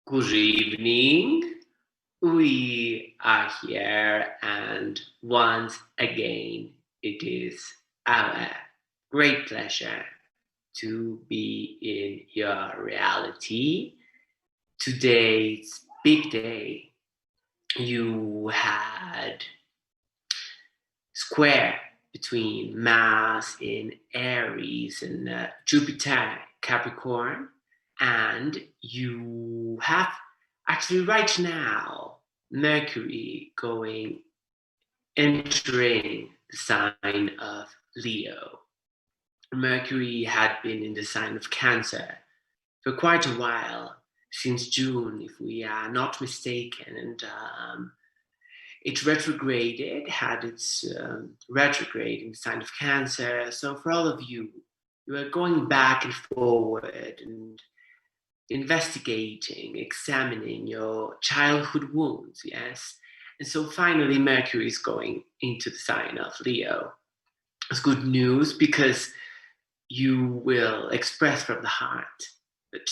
Good evening. We are here, and once again, it is our great pleasure to be in your reality. Today's big day. You had square between Mars in Aries and Jupiter Capricorn, and you have actually right now Mercury entering the sign of Leo. Mercury had been in the sign of Cancer for quite a while, since June, if we are not mistaken, and it retrograded, had its retrograde in the sign of Cancer. So for all of you, you are going back and forward and investigating, examining your childhood wounds, yes? And so finally, Mercury is going into the sign of Leo. It's good news because you will express from the heart. But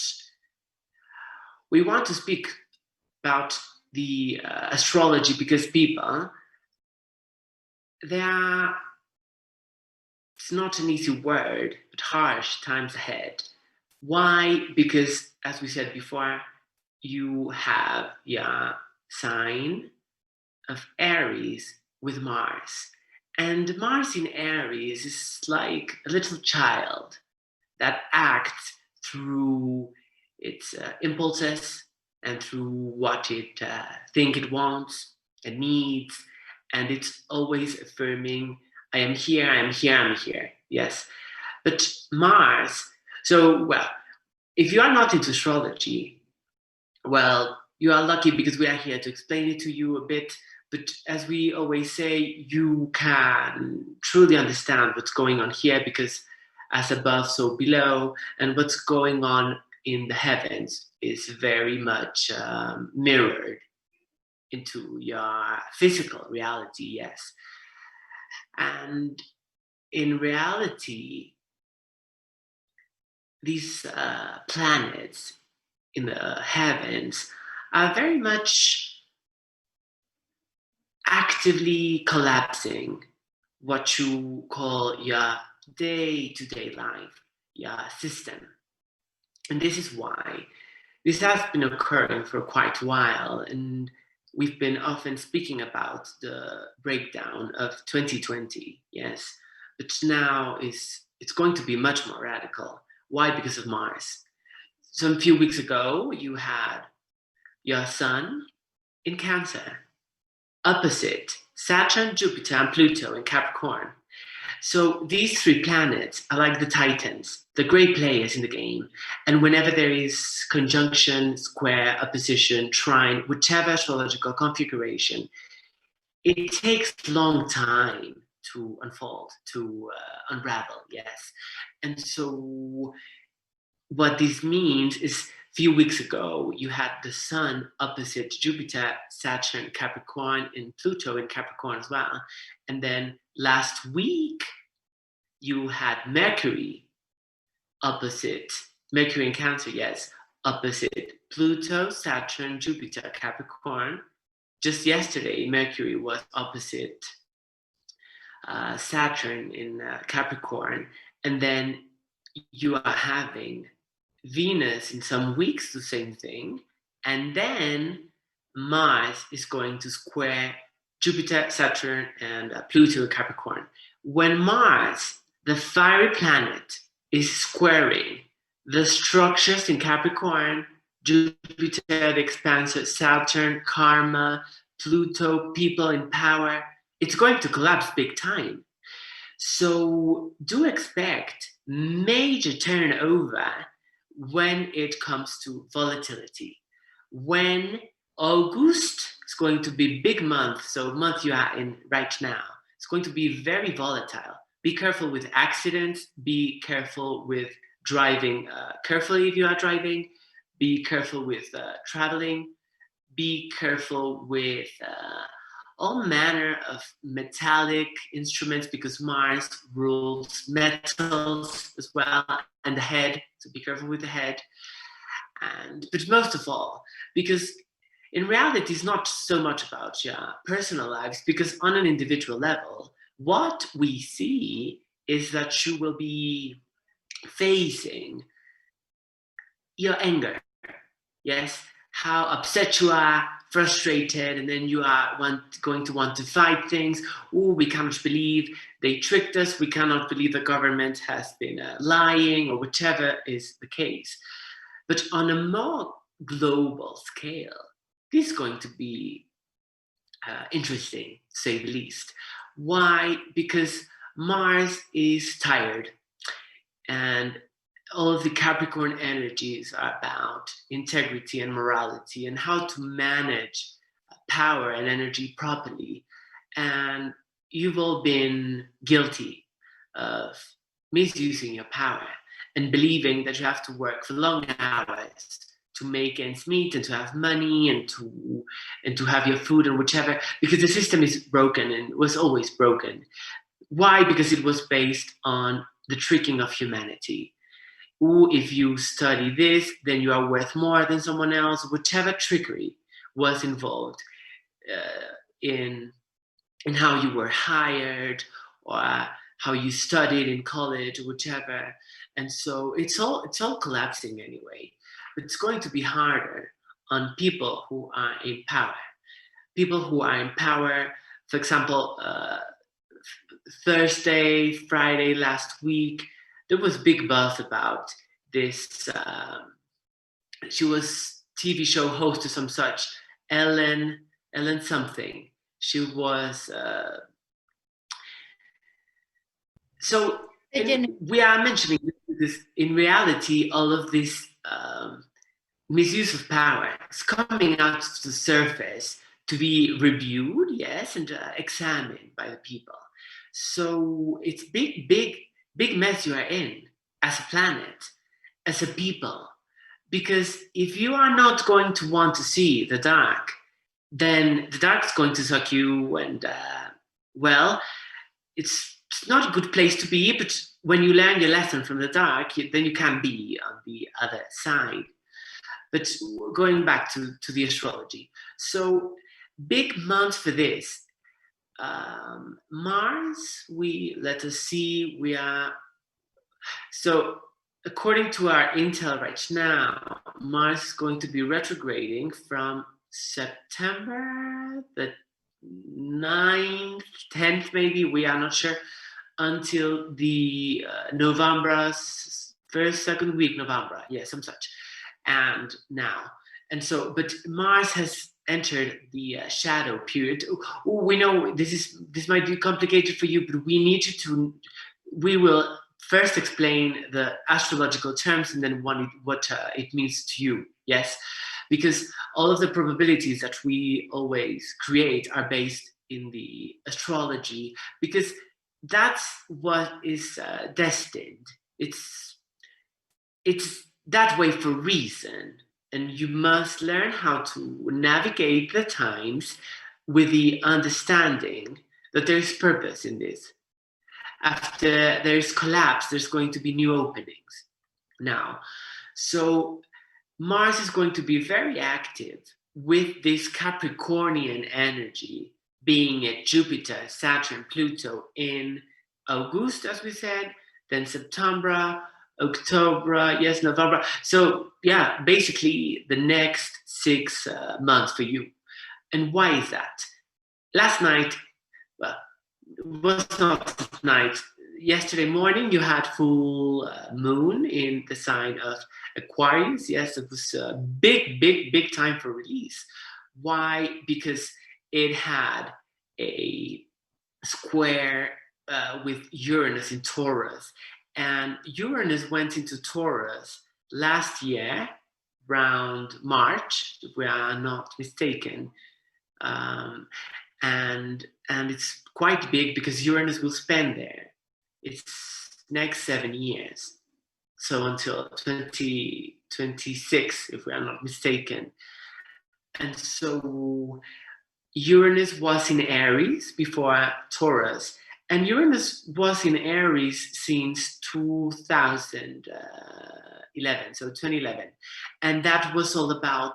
we want to speak about the astrology because people, it's not an easy word, but harsh times ahead. Why? Because, as we said before, you have your sign of Aries with Mars. And Mars in Aries is like a little child that acts through its impulses and through what it thinks it wants and needs. And it's always affirming, I am here, I am here, I'm here. Yes. But Mars, if you are not into astrology, well, you are lucky because we are here to explain it to you a bit. But as we always say, you can truly understand what's going on here because as above, so below, and what's going on in the heavens is very much mirrored into your physical reality, yes. And in reality, these planets in the heavens are very much actively collapsing what you call your day-to-day life, your system. And this is why this has been occurring for quite a while, and we've been often speaking about the breakdown of 2020, yes, but now it's going to be much more radical. Why? Because of Mars. Some few weeks ago, you had your sun in Cancer, opposite Saturn, Jupiter, and Pluto in Capricorn. So these three planets are like the titans, the great players in the game. And whenever there is conjunction, square, opposition, trine, whichever astrological configuration, it takes a long time to unfold, to unravel, yes. And so what this means is few weeks ago, you had the sun opposite Jupiter, Saturn, Capricorn, and Pluto in Capricorn as well. And then last week, you had Mercury in Cancer, yes, opposite Pluto, Saturn, Jupiter, Capricorn. Just yesterday, Mercury was opposite Saturn in Capricorn. And then you are having Venus in some weeks, the same thing. And then Mars is going to square Jupiter, Saturn, and Pluto in Capricorn. When Mars, the fiery planet, is squaring the structures in Capricorn, Jupiter, the expansive, Saturn, karma, Pluto, people in power, it's going to collapse big time. So do expect major turnover when it comes to volatility. When August is going to be big month, so month you are in right now, it's going to be very volatile. Be careful with accidents, be careful with driving carefully if you are driving, be careful with traveling, be careful with all manner of metallic instruments because Mars rules metals as well, and the head, so be careful with the head. But most of all, because in reality, it's not so much about your personal lives, because on an individual level, what we see is that you will be facing your anger. Yes, how upset you are, frustrated, and then you are going to want to fight things. Oh, we cannot believe they tricked us. We cannot believe the government has been lying, or whichever is the case. But on a more global scale, this is going to be interesting, to say the least. Why? Because Mars is tired, and all of the Capricorn energies are about integrity and morality and how to manage power and energy properly. And you've all been guilty of misusing your power and believing that you have to work for long hours to make ends meet and to have money and to have your food and whichever, because the system is broken and was always broken. Why? Because it was based on the tricking of humanity. Ooh, if you study this, then you are worth more than someone else. Whichever trickery was involved in how you were hired, or how you studied in college, or whichever. And so it's all collapsing anyway. But it's going to be harder on people who are in power. People who are in power, for example, Thursday, Friday last week, there was big buzz about this. She was TV show host or some such, Ellen something. She was we are mentioning this. In reality, all of this misuse of power is coming out to the surface to be reviewed, yes, and examined by the people. So it's big mess you are in as a planet, as a people. Because if you are not going to want to see the dark, then the dark is going to suck you, and well, it's not a good place to be. But when you learn your lesson from the dark, then you can be on the other side. But going back to the astrology, so big month for this. Mars, let us see, we are, so according to our intel right now, Mars is going to be retrograding from September the 9th, 10th maybe, we are not sure, until the November, first, second week, November, yeah, some such. And now, and so, but Mars has entered the shadow period. We know this might be complicated for you, but we need you to, we will first explain the astrological terms and then what it means to you, yes? Because all of the probabilities that we always create are based in the astrology, because that's what is destined. It's that way for a reason. And you must learn how to navigate the times with the understanding that there is purpose in this. After there's collapse, there's going to be new openings now. So Mars is going to be very active with this Capricornian energy, being at Jupiter, Saturn, Pluto in August, as we said, then September, October, yes, November. So yeah, basically the next 6 months for you. And why is that? Last night, well, it was not night. Yesterday morning, you had full moon in the sign of Aquarius. Yes, it was a big time for release. Why? Because it had a square with Uranus in Taurus. And Uranus went into Taurus last year, around March, if we are not mistaken. And it's quite big because Uranus will spend there its next 7 years. So until 2026, if we are not mistaken. And so Uranus was in Aries before Taurus. And Uranus was in Aries since 2011, 11, so 2011. And that was all about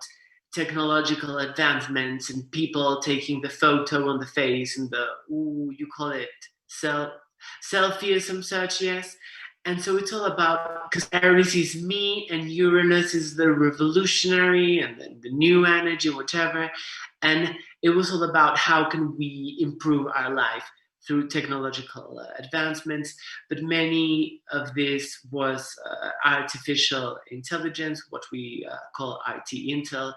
technological advancements and people taking the photo on the face and the, you call it selfie or some such, yes. And so it's all about, because Aries is me and Uranus is the revolutionary and the new energy, whatever. And it was all about how can we improve our life through technological advancements. But many of this was artificial intelligence, what we call IT Intel.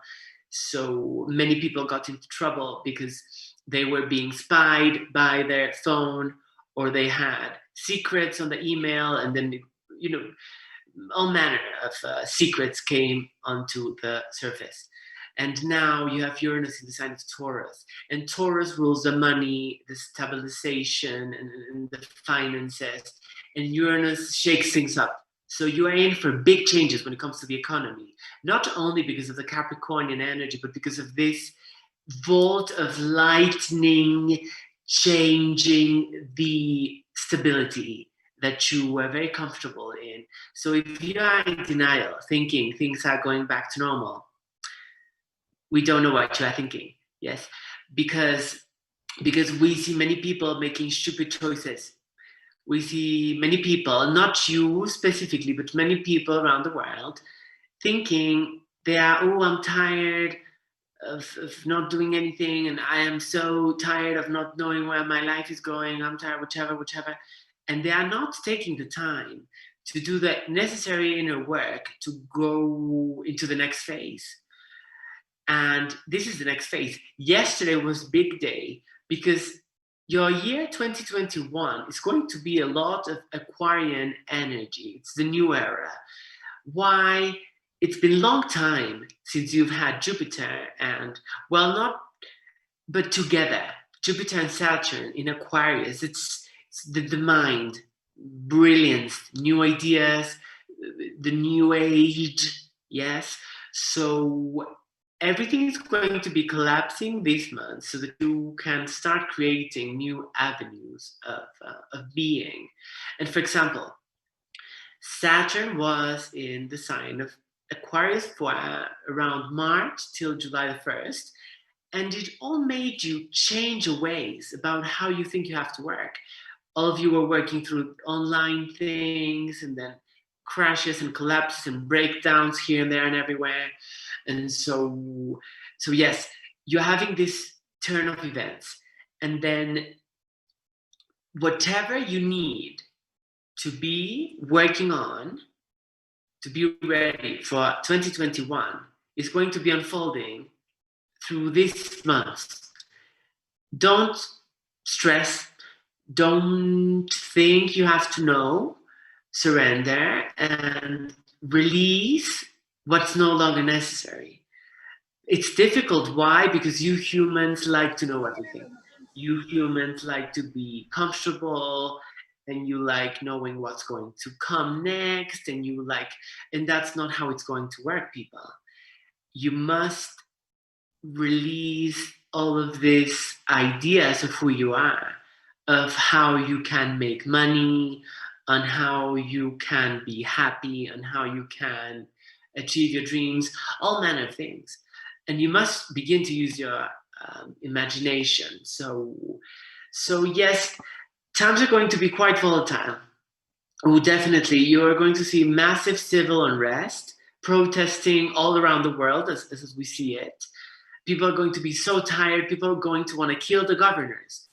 So many people got into trouble because they were being spied by their phone, or they had secrets on the email, and then, all manner of secrets came onto the surface. And now you have Uranus in the sign of Taurus, and Taurus rules the money, the stabilization, and the finances, and Uranus shakes things up. So you are in for big changes when it comes to the economy, not only because of the Capricornian energy, but because of this volt of lightning changing the stability that you were very comfortable in. So if you are in denial, thinking things are going back to normal, we don't know what you are thinking, yes? Because we see many people making stupid choices. We see many people, not you specifically, but many people around the world thinking they are, I'm tired of not doing anything, and I am so tired of not knowing where my life is going, I'm tired, whichever. And they are not taking the time to do the necessary inner work to go into the next phase. And this is the next phase. Yesterday was big day because your year 2021 is going to be a lot of Aquarian energy. It's the new era. Why? It's been a long time since you've had Jupiter and, but together, Jupiter and Saturn in Aquarius. It's the mind, brilliance, new ideas, the new age, yes? So everything is going to be collapsing this month so that you can start creating new avenues of being. And for example, Saturn was in the sign of Aquarius for around March till July the 1st, and it all made you change your ways about how you think you have to work. All of you were working through online things, and then crashes and collapses and breakdowns here and there and everywhere. And so yes, you're having this turn of events, and then whatever you need to be working on, to be ready for 2021, is going to be unfolding through this month. Don't stress. Don't think you have to know. Surrender and release what's no longer necessary. It's difficult. Why? Because you humans like to know everything. You humans like to be comfortable, and you like knowing what's going to come next, and that's not how it's going to work, people. You must release all of these ideas of who you are, of how you can make money, on how you can be happy, on how you can achieve your dreams, all manner of things. And you must begin to use your imagination. So yes, times are going to be quite volatile. Oh, definitely. You're going to see massive civil unrest, protesting all around the world as we see it. People are going to be so tired. People are going to want to kill the governors.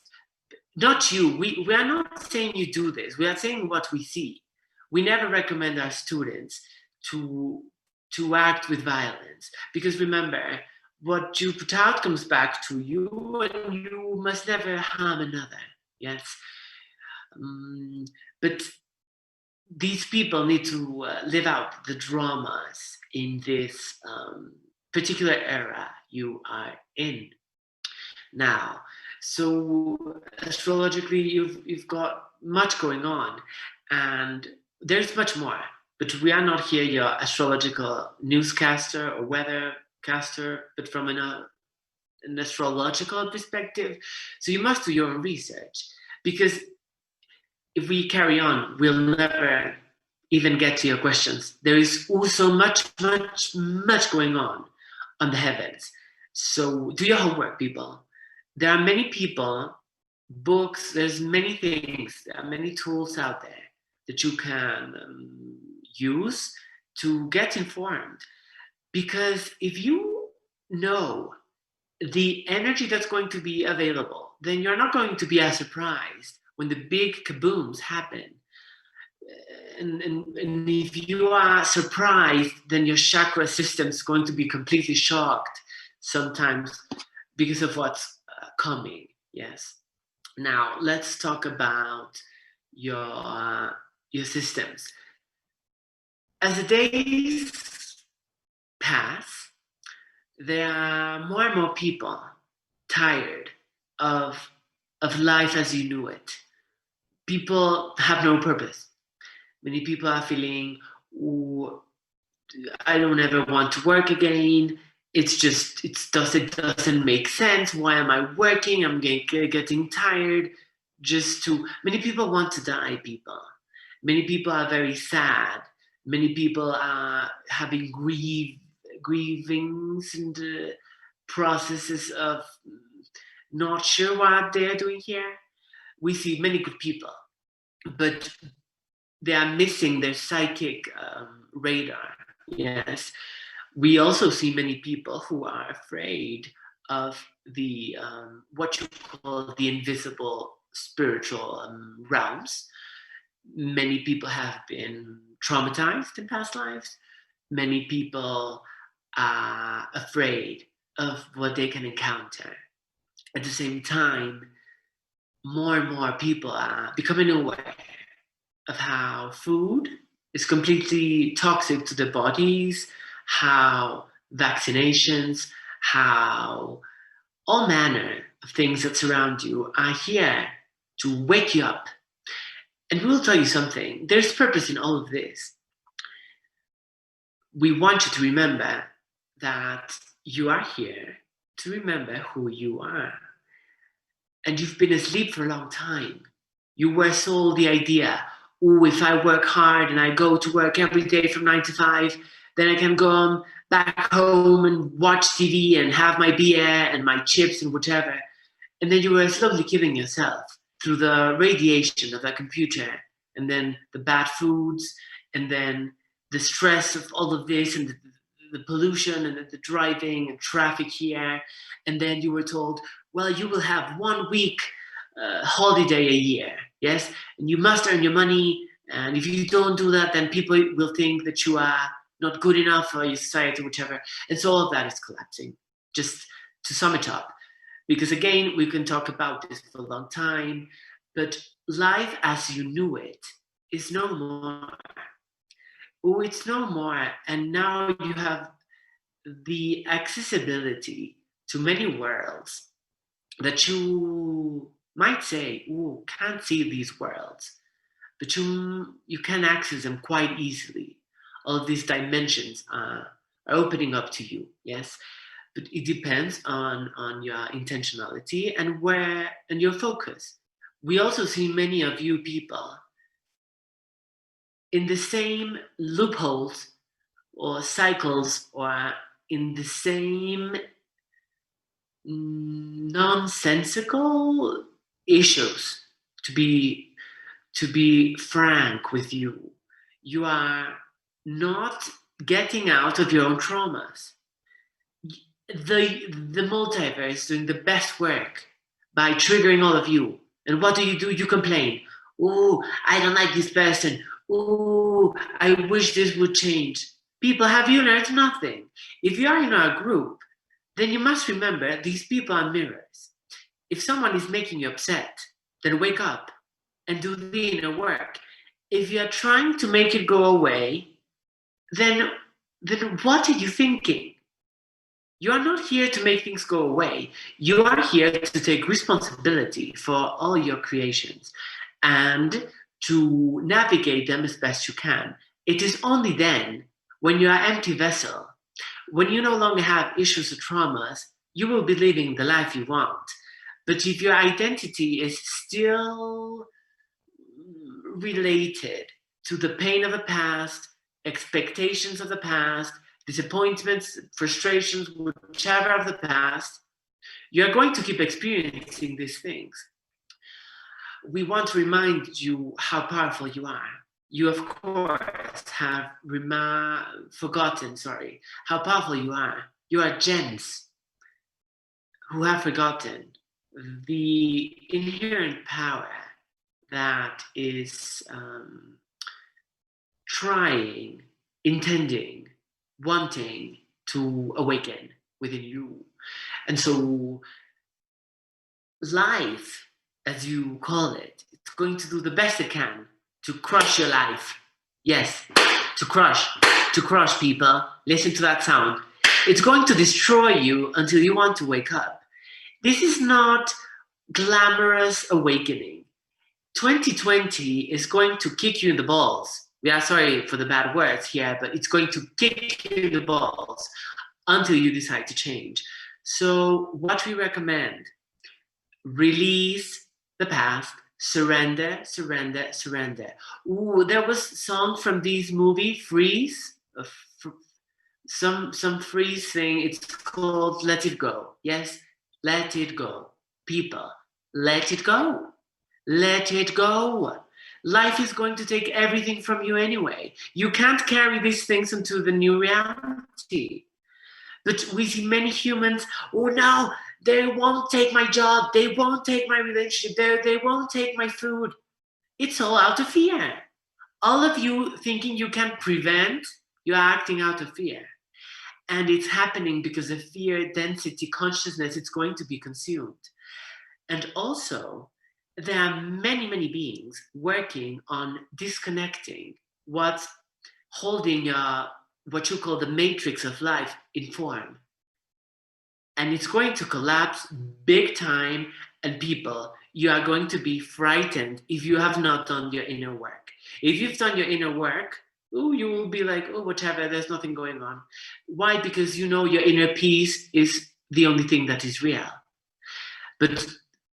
Not you. We are not saying you do this. We are saying what we see. We never recommend our students to act with violence, because remember, what you put out comes back to you, and you must never harm another. Yes. But these people need to live out the dramas in this particular era you are in now. So astrologically, you've got much going on, and there's much more. But we are not here your astrological newscaster or weathercaster, but from an astrological perspective. So you must do your own research, because if we carry on, we'll never even get to your questions. There is also much going on the heavens. So do your homework, people. There are many people, books, there's many things, there are many tools out there that you can use to get informed. Because if you know the energy that's going to be available, then you're not going to be as surprised when the big kabooms happen. And if you are surprised, then your chakra system is going to be completely shocked sometimes because of what's coming. Yes. Now let's talk about your systems. As the days pass, there are more and more people tired of life as you knew it. People have no purpose. Many people are feeling, "Ooh, I don't ever want to work again. It doesn't make sense. Why am I working? I'm getting tired." Many people want to die, people. Many people are very sad. Many people are having grievings and processes of not sure what they're doing here. We see many good people, but they are missing their psychic radar. Yes. We also see many people who are afraid of the what you call the invisible spiritual realms. Many people have been traumatized in past lives. Many people are afraid of what they can encounter. At the same time, more and more people are becoming aware of how food is completely toxic to their bodies, how vaccinations, how all manner of things that surround you are here to wake you up. And we'll tell you something, there's purpose in all of this. We want you to remember that you are here to remember who you are. And you've been asleep for a long time. You were sold the idea, oh, if I work hard and I go to work every day from 9 to 5, then I can go back home and watch TV and have my beer and my chips and whatever. And then you were slowly killing yourself through the radiation of that computer, and then the bad foods, and then the stress of all of this, and the pollution, and the driving and traffic here. And then you were told, well, you will have 1 week holiday a year, yes? And you must earn your money, and if you don't do that, then people will think that you are not good enough for your society, whichever. And so all of that is collapsing, just to sum it up. Because again, we can talk about this for a long time, but life as you knew it is no more. Oh, it's no more. And now you have the accessibility to many worlds that you might say, oh, can't see these worlds, but you can access them quite easily. All of these dimensions are opening up to you, yes? But it depends on your intentionality and your focus. We also see many of you people in the same loopholes or cycles or in the same nonsensical issues. To be frank with you, you are not getting out of your own traumas. The multiverse is doing the best work by triggering all of you. And what do? You complain. Oh, I don't like this person. Oh, I wish this would change. People, have you learned nothing? If you are in our group, then you must remember these people are mirrors. If someone is making you upset, then wake up and do the inner work. If you're trying to make it go away, then what are you thinking? You are not here to make things go away. You are here to take responsibility for all your creations and to navigate them as best you can. It is only then, when you are an empty vessel, when you no longer have issues or traumas, you will be living the life you want. But if your identity is still related to the pain of the past, expectations of the past, disappointments, frustrations, whichever of the past, you're going to keep experiencing these things. We want to remind you how powerful you are. You, of course, have forgotten, how powerful you are. You are gems who have forgotten the inherent power that is trying, intending, wanting to awaken within you. And so life, as you call it, it's going to do the best it can to crush your life. Yes, to crush people. Listen to that sound. It's going to destroy you until you want to wake up. This is not glamorous awakening. 2020 is going to kick you in the balls. We are sorry for the bad words here, but it's going to kick you in the balls until you decide to change. So what we recommend, release the past, surrender, surrender, surrender. Ooh, there was a song from this movie, Freeze, some Freeze thing. It's called Let It Go. Yes, let it go. People, let it go. Let it go. Life is going to take everything from you anyway. You can't carry these things into the new reality. But we see many humans, oh no, they won't take my job, they won't take my relationship, they won't take my food. It's all out of fear. All of you thinking you can prevent, you're acting out of fear. And it's happening because of fear, density, consciousness, it's going to be consumed. And also, there are many, many beings working on disconnecting what's holding what you call the matrix of life in form. And it's going to collapse big time, and people, you are going to be frightened if you have not done your inner work. If you've done your inner work, you will be like, oh, whatever, there's nothing going on. Why? Because you know your inner peace is the only thing that is real. But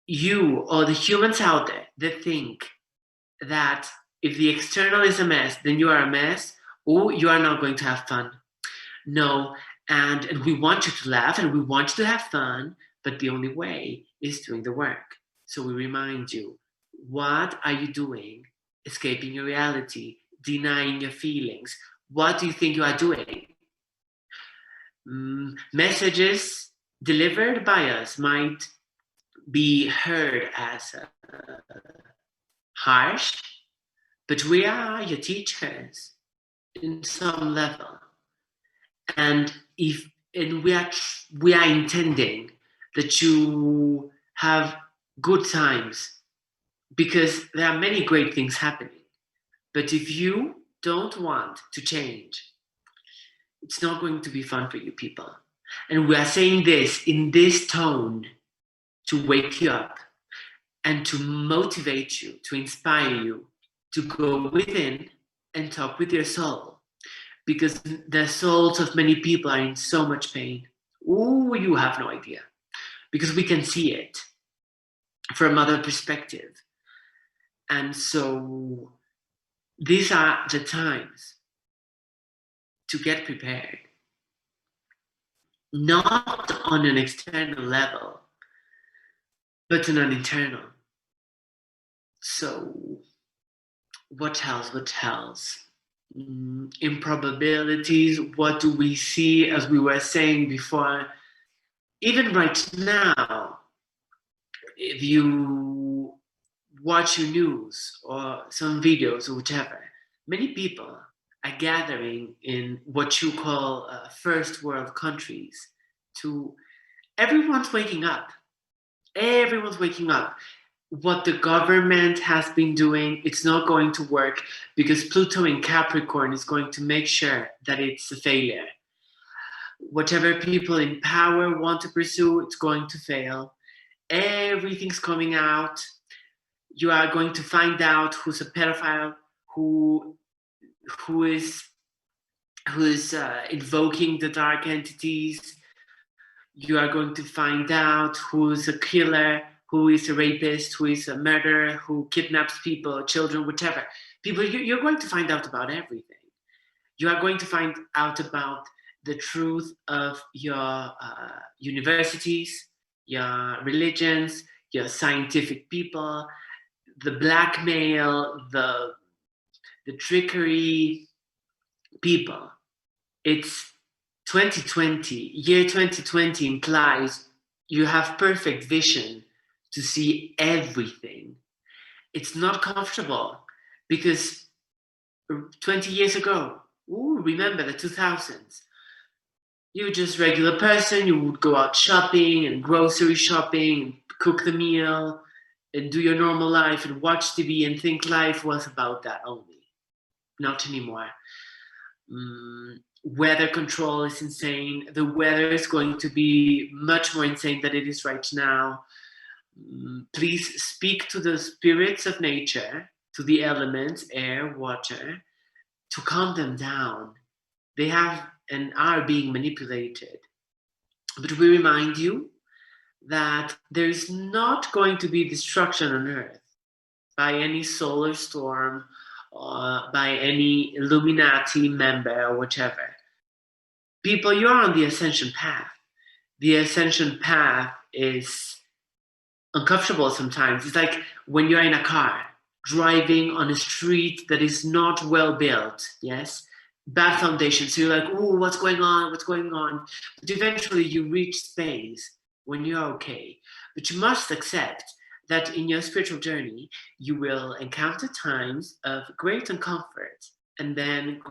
you or the humans out there that think that if the external is a mess, then you are a mess, or you are not going to have fun. No, and we want you to laugh and we want you to have fun, but the only way is doing the work. So we remind you, what are you doing? Escaping your reality, denying your feelings. What do you think you are doing? Messages delivered by us might be heard as harsh, but we are your teachers in some level, and we are intending that you have good times, because there are many great things happening. But if you don't want to change, it's not going to be fun for you, people. And we are saying this in this tone to wake you up and to motivate you, to inspire you to go within and talk with your soul, because the souls of many people are in so much pain. Ooh, you have no idea, because we can see it from other perspective. And so these are the times to get prepared, not on an external level, but on an internal. So what else? Improbabilities. What do we see? As we were saying before, even right now, if you watch your news or some videos or whatever, many people are gathering in what you call first world countries. Everyone's waking up. Everyone's waking up. What the government has been doing, it's not going to work, because Pluto in Capricorn is going to make sure that it's a failure. Whatever people in power want to pursue, it's going to fail. Everything's coming out. You are going to find out who's a pedophile, who is invoking the dark entities. You are going to find out who's a killer, who is a rapist, who is a murderer, who kidnaps people, children, whatever. People, you're going to find out about everything. You are going to find out about the truth of your universities, your religions, your scientific people, the blackmail, the trickery people. It's 2020. Year 2020 implies you have perfect vision to see everything. It's not comfortable because 20 years ago, remember the 2000s, you were just a regular person. You would go out shopping and grocery shopping and cook the meal and do your normal life and watch TV and think life was about that only. Not anymore. Weather control is insane. The weather is going to be much more insane than it is right now. Please speak to the spirits of nature, to the elements, air, water, to calm them down. They have and are being manipulated. But we remind you that there is not going to be destruction on Earth by any solar storm or by any Illuminati member or whatever. People, you're on the ascension path. The ascension path is uncomfortable sometimes. It's like when you're in a car driving on a street that is not well built, yes? Bad foundation. So you're like, oh, what's going on? What's going on? But eventually you reach space when you're okay. But you must accept that in your spiritual journey, you will encounter times of great uncomfort and then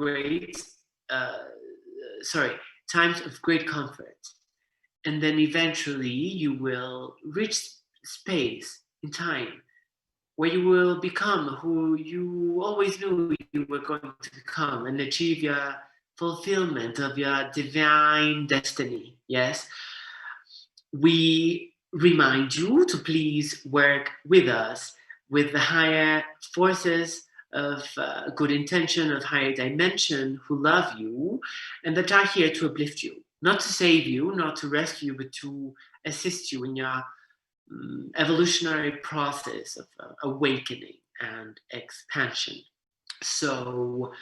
times of great comfort. And then eventually you will reach space in time where you will become who you always knew you were going to become and achieve your fulfillment of your divine destiny. Yes? We remind you to please work with us, with the higher forces of good intention, of higher dimension, who love you and that are here to uplift you, not to save you, not to rescue you, but to assist you in your evolutionary process of awakening and expansion. So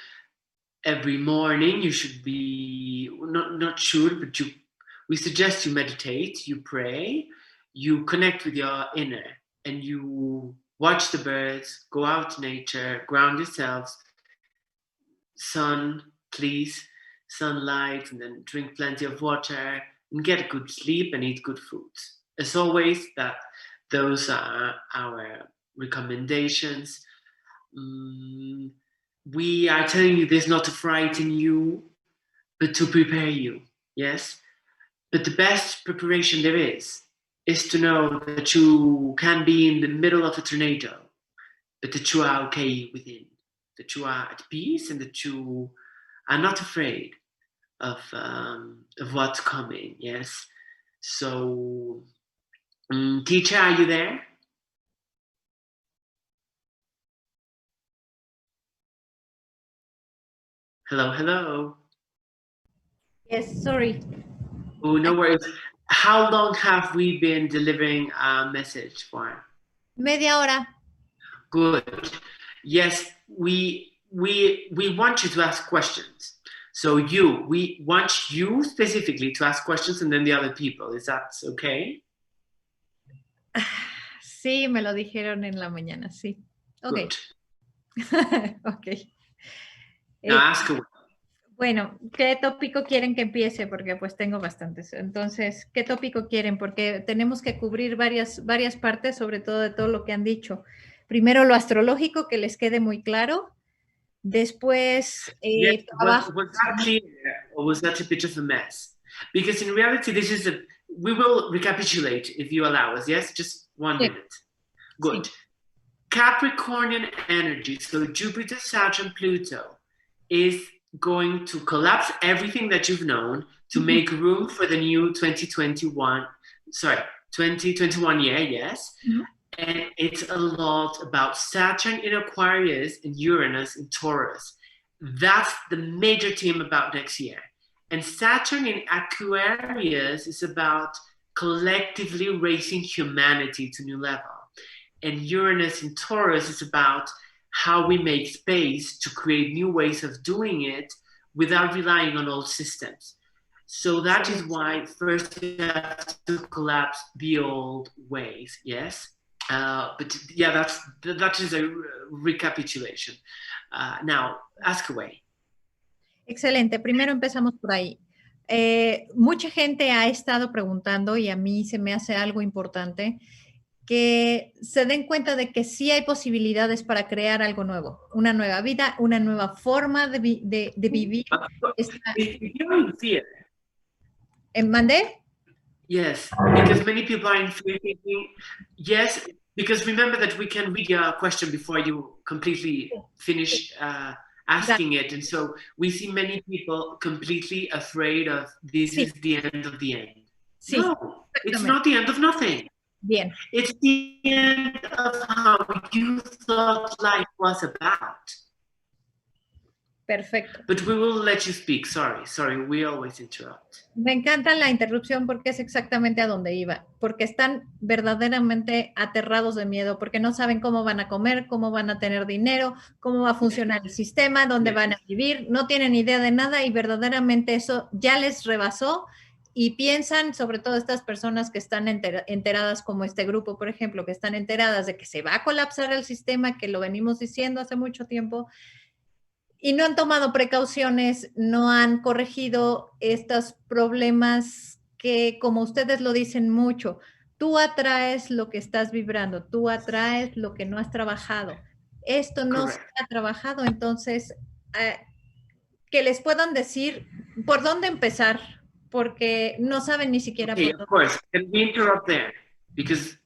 every morning you should be, not should, but we suggest you meditate, you pray, you connect with your inner, and you watch the birds, go out to nature, ground yourselves, sun, please, sunlight, and then drink plenty of water, and get good sleep and eat good food. As always, those are our recommendations. We are telling you this not to frighten you, but to prepare you, yes? But the best preparation there is to know that you can be in the middle of a tornado, but that you are okay within, that you are at peace and that you are not afraid of what's coming, yes? So, teacher, are you there? Hello, hello. Yes, sorry. Oh, no worries. How long have we been delivering a message for? Media hora. Good. Yes, we want you to ask questions. So we want you specifically to ask questions and then the other people. Is that okay? Sí, me lo dijeron en la mañana, sí. Okay. Okay. Now ask away. Bueno, ¿qué tópico quieren que empiece? Porque pues tengo bastantes. Entonces, ¿qué tópico quieren? Porque tenemos que cubrir varias partes, sobre todo de todo lo que han dicho. Primero lo astrológico, que les quede muy claro. Después, yes, was that clear or was that a bit of a mess? Because in reality, we will recapitulate if you allow us, yes? Just 1 minute. Good. Sí. Capricornian energy, so Jupiter, Saturn, Pluto, is going to collapse everything that you've known to make room for the new 2021 year, yes? And it's a lot about Saturn in Aquarius and Uranus in Taurus. That's the major theme about next year. And Saturn in Aquarius is about collectively raising humanity to a new level. And Uranus in Taurus is about how we make space to create new ways of doing it without relying on old systems. So that is why first you have to collapse the old ways, yes? But yeah, that is a recapitulation. Now, ask away. Excelente, primero empezamos por ahí. Mucha gente ha estado preguntando, y a mí se me hace algo importante, que se den cuenta de que sí hay posibilidades para crear algo nuevo, una nueva vida, una nueva forma de vivir. You're in fear. ¿Mandé? Yes, because many people are in fear thinking, yes, because remember that we can read your question before you completely finish asking it. And so we see many people completely afraid of this is the end of the end. Sí, no, it's not the end of nothing. Bien. It's the end of how you thought life was about. Perfecto. But we will let you speak. Sorry, we always interrupt. Me encanta la interrupción porque es exactamente a donde iba, porque están verdaderamente aterrados de miedo, porque no saben cómo van a comer, cómo van a tener dinero, cómo va a funcionar el sistema, dónde van a vivir, no tienen idea de nada y verdaderamente eso ya les rebasó y piensan, sobre todo estas personas que están enteradas como este grupo, por ejemplo, que están enteradas de que se va a colapsar el sistema, que lo venimos diciendo hace mucho tiempo, y no han tomado precauciones, no han corregido estos problemas que, como ustedes lo dicen mucho, tú atraes lo que estás vibrando, tú atraes lo que no has trabajado. Esto no se ha trabajado, entonces, que les puedan decir por dónde empezar, porque no saben ni siquiera por dónde. Of course, can we interrupt there? Because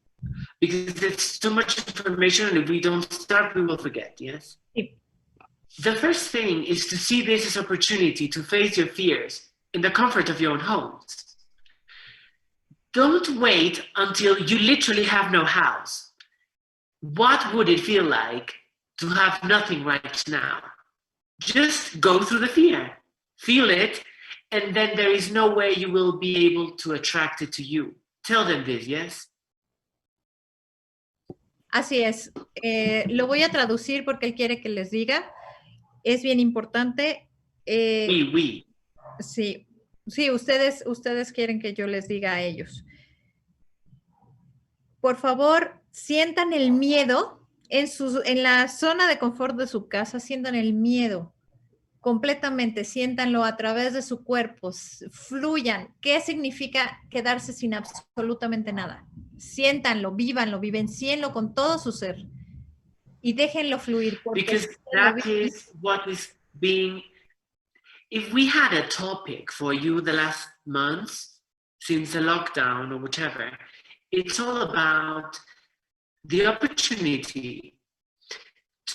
it's too much information, and if we don't start, we will forget, yes? Sí. The first thing is to see this as an opportunity to face your fears in the comfort of your own homes. Don't wait until you literally have no house. What would it feel like to have nothing right now? Just go through the fear, feel it, and then there is no way you will be able to attract it to you. Tell them this, yes? Así es. Lo voy a traducir porque él quiere que les diga. Es bien importante. Oui. Sí, ustedes quieren que yo les diga a ellos. Por favor, sientan el miedo en la zona de confort de su casa, sientan el miedo completamente, siéntanlo a través de su cuerpo, fluyan. ¿Qué significa quedarse sin absolutamente nada? Siéntanlo, vívanlo, vivencienlo con todo su ser y déjenlo fluir. Because that is what is being, if we had a topic for you the last months, since the lockdown or whatever, it's all about the opportunity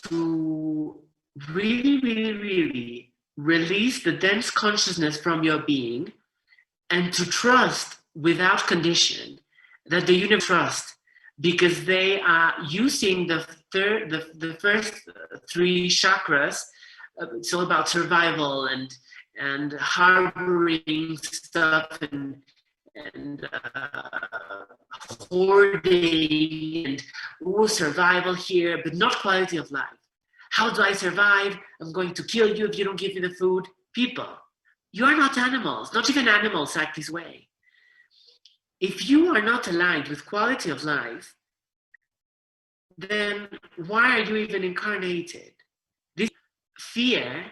to really release the dense consciousness from your being and to trust without condition that the universe trusts, because they are using the first three chakras. It's all about survival and harboring stuff and hoarding and survival here, but not quality of life. How do I survive? I'm going to kill you if you don't give me the food. People, you are not animals. Not even animals act this way. If you are not aligned with quality of life, then why are you even incarnated? This fear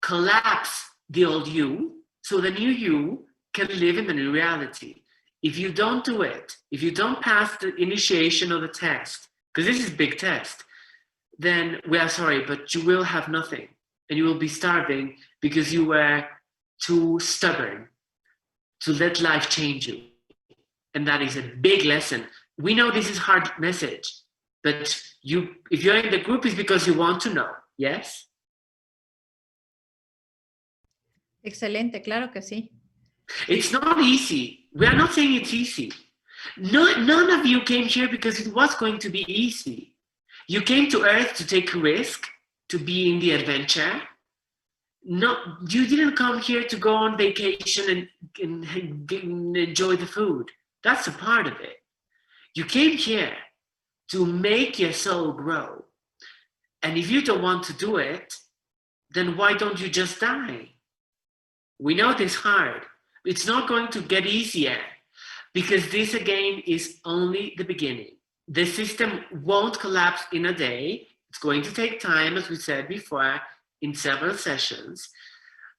collapses the old you, so the new you can live in the new reality. If you don't do it, if you don't pass the initiation of the test, because this is a big test, then we are sorry, but you will have nothing. And you will be starving because you were too stubborn to let life change you. And that is a big lesson. We know this is a hard message, but if you're in the group, it's because you want to know, yes? Excelente, claro que sí. It's not easy. We are not saying it's easy. None of you came here because it was going to be easy. You came to Earth to take a risk, to be in the adventure. No, you didn't come here to go on vacation and enjoy the food. That's a part of it. You came here to make your soul grow. And if you don't want to do it, then why don't you just die? We know it's hard. It's not going to get easier, because this again is only the beginning. The system won't collapse in a day. It's going to take time, as we said before, in several sessions.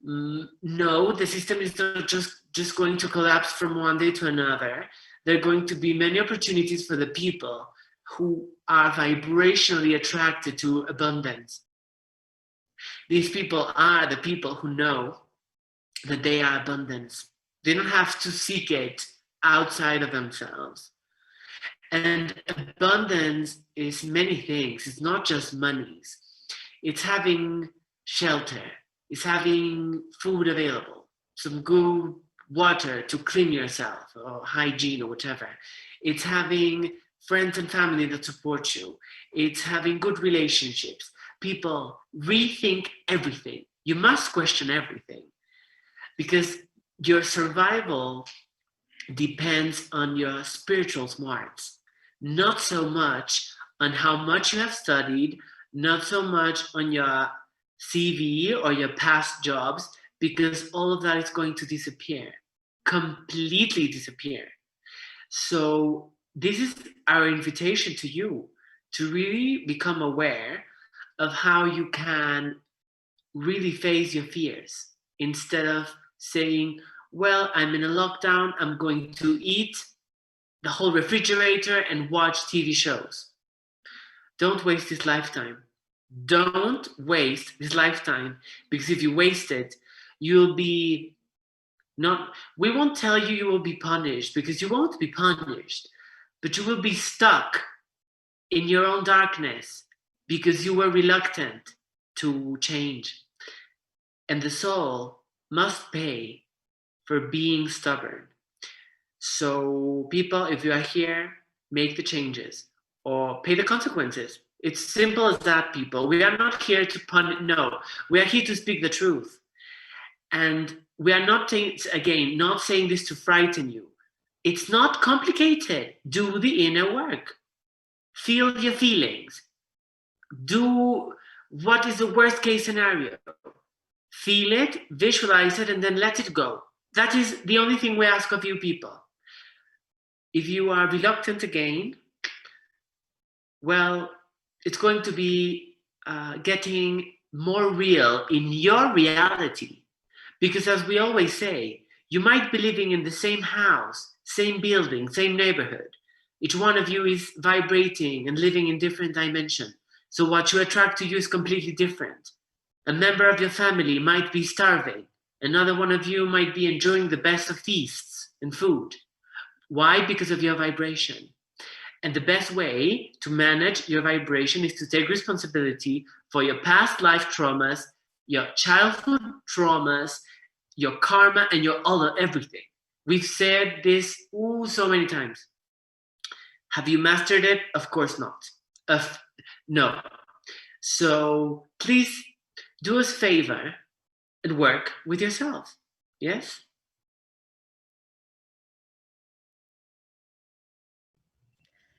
No, the system is not just going to collapse from one day to another. There are going to be many opportunities for the people who are vibrationally attracted to abundance. These people are the people who know that they are abundance. They don't have to seek it outside of themselves. And abundance is many things. It's not just monies. It's having shelter. It's having food available, some good water to clean yourself, or hygiene, or whatever. It's having friends and family that support you. It's having good relationships. People rethink everything. You must question everything, because your survival depends on your spiritual smarts, not so much on how much you have studied, not so much on your CV or your past jobs, because all of that is going to disappear, completely disappear. So this is our invitation to you, to really become aware of how you can really face your fears, instead of saying, well, I'm in a lockdown, I'm going to eat the whole refrigerator and watch TV shows. Don't waste this lifetime. Don't waste this lifetime, because if you waste it, you'll be not, we won't tell you you will be punished, because you won't be punished, but you will be stuck in your own darkness because you were reluctant to change. And the soul must pay for being stubborn. So people, if you are here, make the changes or pay the consequences. It's simple as that, people. We are not here to punish. No, we are here to speak the truth. And we are not, again, not saying this to frighten you. It's not complicated. Do the inner work. Feel your feelings. Do what is the worst case scenario. Feel it, visualize it, and then let it go. That is the only thing we ask of you people. If you are reluctant again, well, it's going to be getting more real in your reality. Because as we always say, you might be living in the same house, same building, same neighborhood. Each one of you is vibrating and living in different dimensions. So what you attract to you is completely different. A member of your family might be starving. Another one of you might be enjoying the best of feasts and food. Why? Because of your vibration. And the best way to manage your vibration is to take responsibility for your past life traumas, your childhood traumas, your karma, and your everything. We've said this so many times. Have you mastered it? Of course not. No. So please do us a favor and work with yourself. Yes?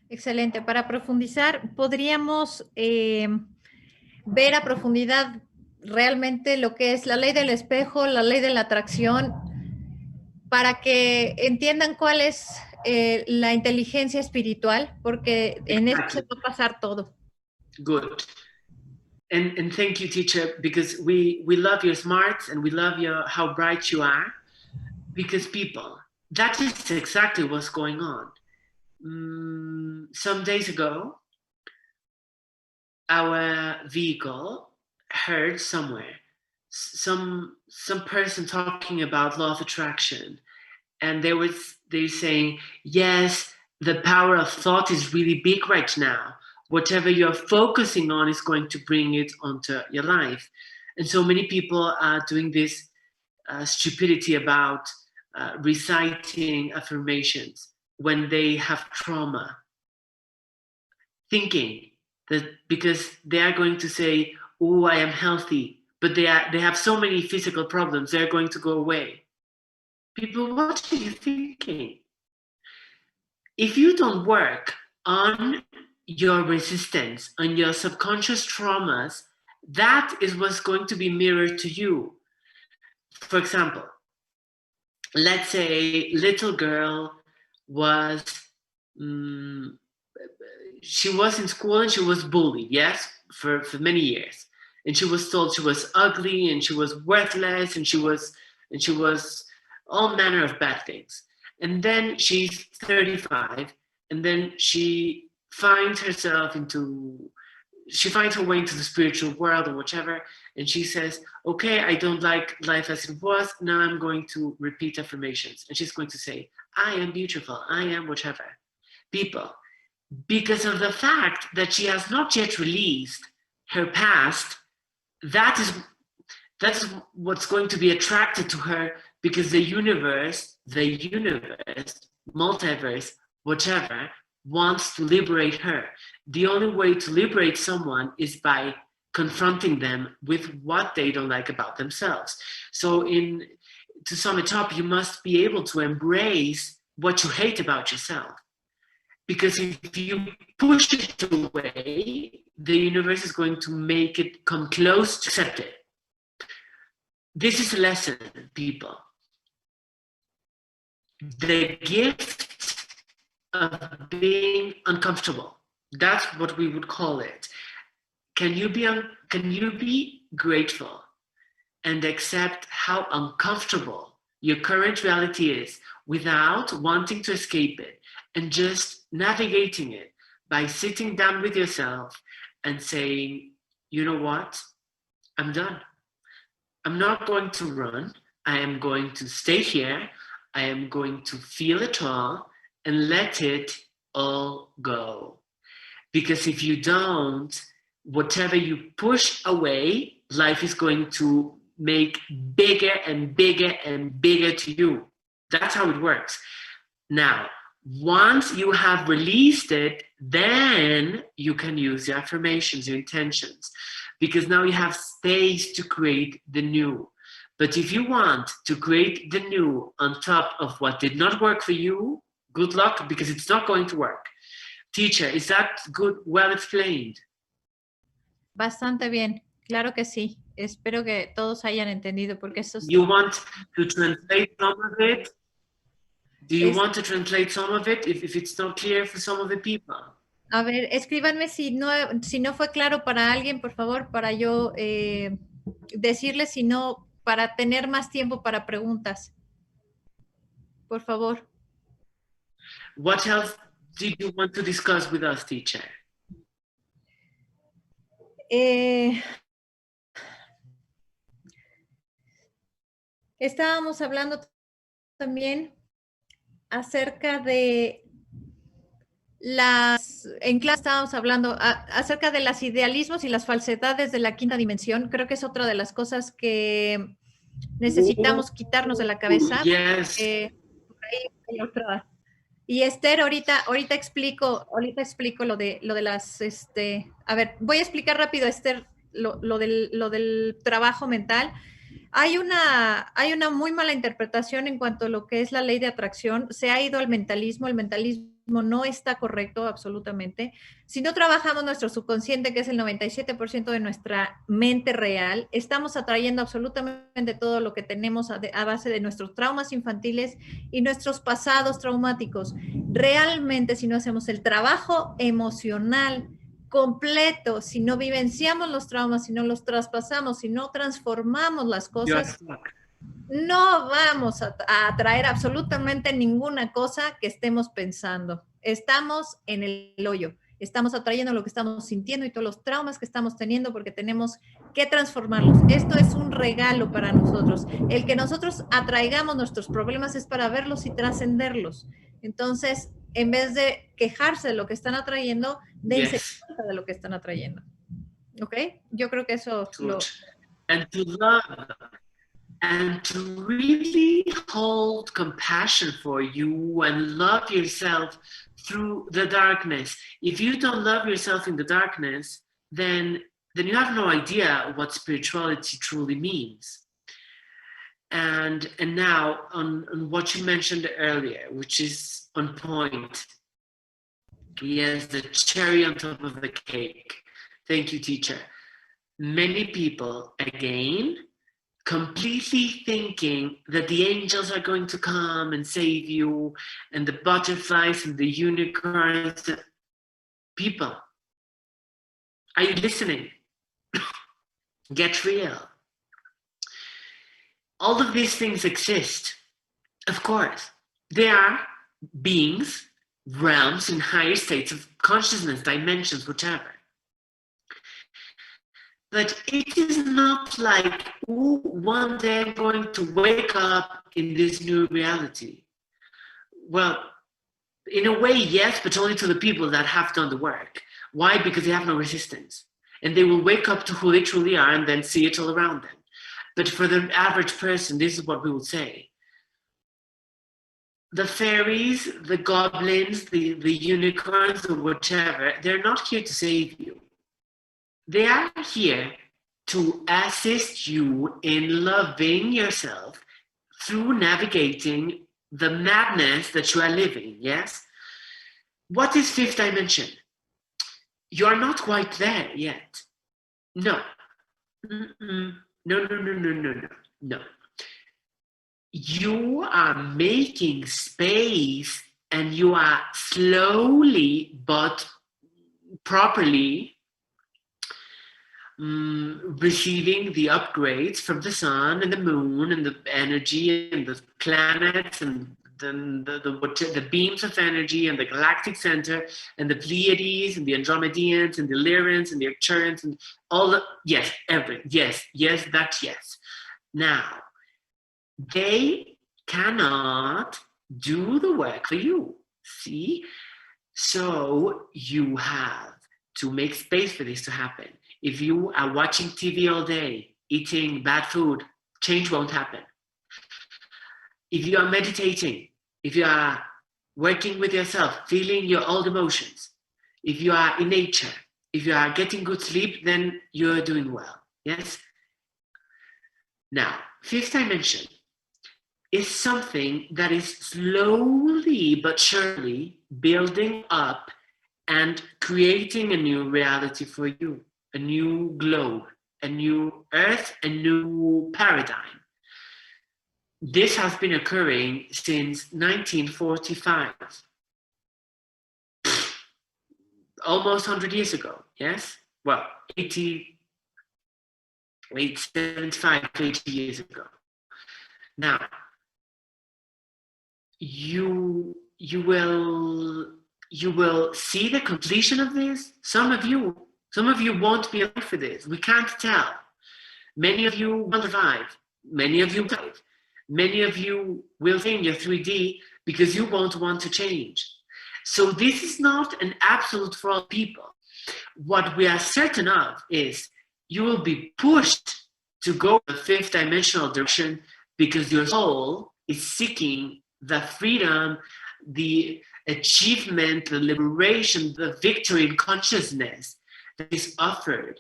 Excelente. Para profundizar, podríamos ver a profundidad realmente lo que es la ley del espejo, la ley de la atracción, para que entiendan cuál es la inteligencia espiritual, porque en eso se va a pasar todo. Good. And thank you, teacher, because we love your smarts and we love how bright you are. Because people, that is exactly what's going on. Some days ago, our vehicle heard somewhere some person talking about law of attraction, and they saying, yes, the power of thought is really big right now. Whatever you're focusing on is going to bring it onto your life. And so many people are doing this stupidity about reciting affirmations when they have trauma, thinking that because they are going to say, oh, I am healthy, but they have so many physical problems, they're going to go away. People, what are you thinking? If you don't work on your resistance and your subconscious traumas, that is what's going to be mirrored to you. For example, let's say little girl was, she was in school and she was bullied, yes, for many years. And she was told she was ugly and she was worthless and she was all manner of bad things. And then she's 35, and then she finds her way into the spiritual world or whatever, and she says, okay, I don't like life as it was, now I'm going to repeat affirmations. And she's going to say, I am beautiful, I am whatever. People, because of the fact that she has not yet released her past, that's what's going to be attracted to her, because the universe, multiverse, whatever, wants to liberate her. The only way to liberate someone is by confronting them with what they don't like about themselves. So to sum it up, you must be able to embrace what you hate about yourself. Because if you push it away, the universe is going to make it come close to accept it. This is a lesson, people. The gift of being uncomfortable. That's what we would call it. Can you be grateful and accept how uncomfortable your current reality is without wanting to escape it, and just navigating it by sitting down with yourself and saying, you know what? I'm done. I'm not going to run. I am going to stay here. I am going to feel it all and let it all go. Because if you don't, whatever you push away, life is going to make bigger and bigger and bigger to you. That's how it works. Now, once you have released it, then you can use your affirmations, your intentions, because now you have space to create the new. But if you want to create the new on top of what did not work for you, good luck, because it's not going to work. Teacher, is that good, well explained? Bastante bien, claro que sí. Espero que todos hayan entendido, porque eso es... You want to translate some of it? Do you want to translate some of it if it's not clear for some of the people? A ver, escríbanme si no fue claro para alguien, por favor, para yo decirles, si no, para tener más tiempo para preguntas. Por favor. What else did you want to discuss with us, teacher? Estábamos hablando también acerca de en clase estábamos hablando acerca de los idealismos y las falsedades de la quinta dimensión. Creo que es otra de las cosas que necesitamos quitarnos de la cabeza. Yes. Y Esther, ahorita explico lo de las, a ver, voy a explicar rápido, Esther, lo del trabajo mental. Hay una muy mala interpretación en cuanto a lo que es la ley de atracción. Se ha ido al mentalismo. El mentalismo no está correcto absolutamente. Si no trabajamos nuestro subconsciente, que es el 97% de nuestra mente real, estamos atrayendo absolutamente todo lo que tenemos a base de nuestros traumas infantiles y nuestros pasados traumáticos. Realmente, si no hacemos el trabajo emocional completo, si no vivenciamos los traumas, si no los traspasamos, si no transformamos las cosas, no vamos a atraer absolutamente ninguna cosa que estemos pensando. Estamos en el hoyo. Estamos atrayendo lo que estamos sintiendo y todos los traumas que estamos teniendo, porque tenemos que transformarlos. Esto es un regalo para nosotros. El que nosotros atraigamos nuestros problemas es para verlos y trascenderlos. Entonces, en vez de quejarse de lo que están atrayendo, dense cuenta de lo que están atrayendo. ¿Ok? Yo creo que eso lo... And to love and to really hold compassion for you and love yourself through the darkness. If you don't love yourself in the darkness, then you have no idea what spirituality truly means. And now on what you mentioned earlier, which is on point, Yes, the cherry on top of the cake. Thank you, teacher. Many people, again, completely thinking that the angels are going to come and save you, and the butterflies and the unicorns. People, are you listening? Get real. All of these things exist. Of course, they are beings, realms, and higher states of consciousness, dimensions, whatever. But it is not like, oh, one day I'm going to wake up in this new reality. Well, in a way, yes, but only to the people that have done the work. Why? Because they have no resistance. And they will wake up to who they truly are and then see it all around them. But for the average person, this is what we would say. The fairies, the goblins, the unicorns, or whatever, they're not here to save you. They are here to assist you in loving yourself through navigating the madness that you are living, yes? What is fifth dimension? You are not quite there yet. No. No. You are making space and you are slowly but properly receiving the upgrades from the sun and the moon and the energy and the planets and the beams of energy and the galactic center and the Pleiades and the Andromedians and the Lyrans and the Arcturians and all the, yes. Now, they cannot do the work for you, see? So you have to make space for this to happen. If you are watching TV all day, eating bad food, change won't happen. If you are meditating, if you are working with yourself, feeling your old emotions, if you are in nature, if you are getting good sleep, then you're doing well, yes? Now, fifth dimension is something that is slowly but surely building up and creating a new reality for you, a new globe, a new earth, a new paradigm. This has been occurring since 1945, almost 100 years ago, yes? Well, 75, 80 years ago. Now, you will see the completion of this. Some of you won't be alive for this. We can't tell. Many of you will survive. Many of you will. Many of you will stay in your 3D because you won't want to change. So this is not an absolute for all people. What we are certain of is you will be pushed to go the fifth dimensional direction because your soul is seeking the freedom, the achievement, the liberation, the victory in consciousness that is offered.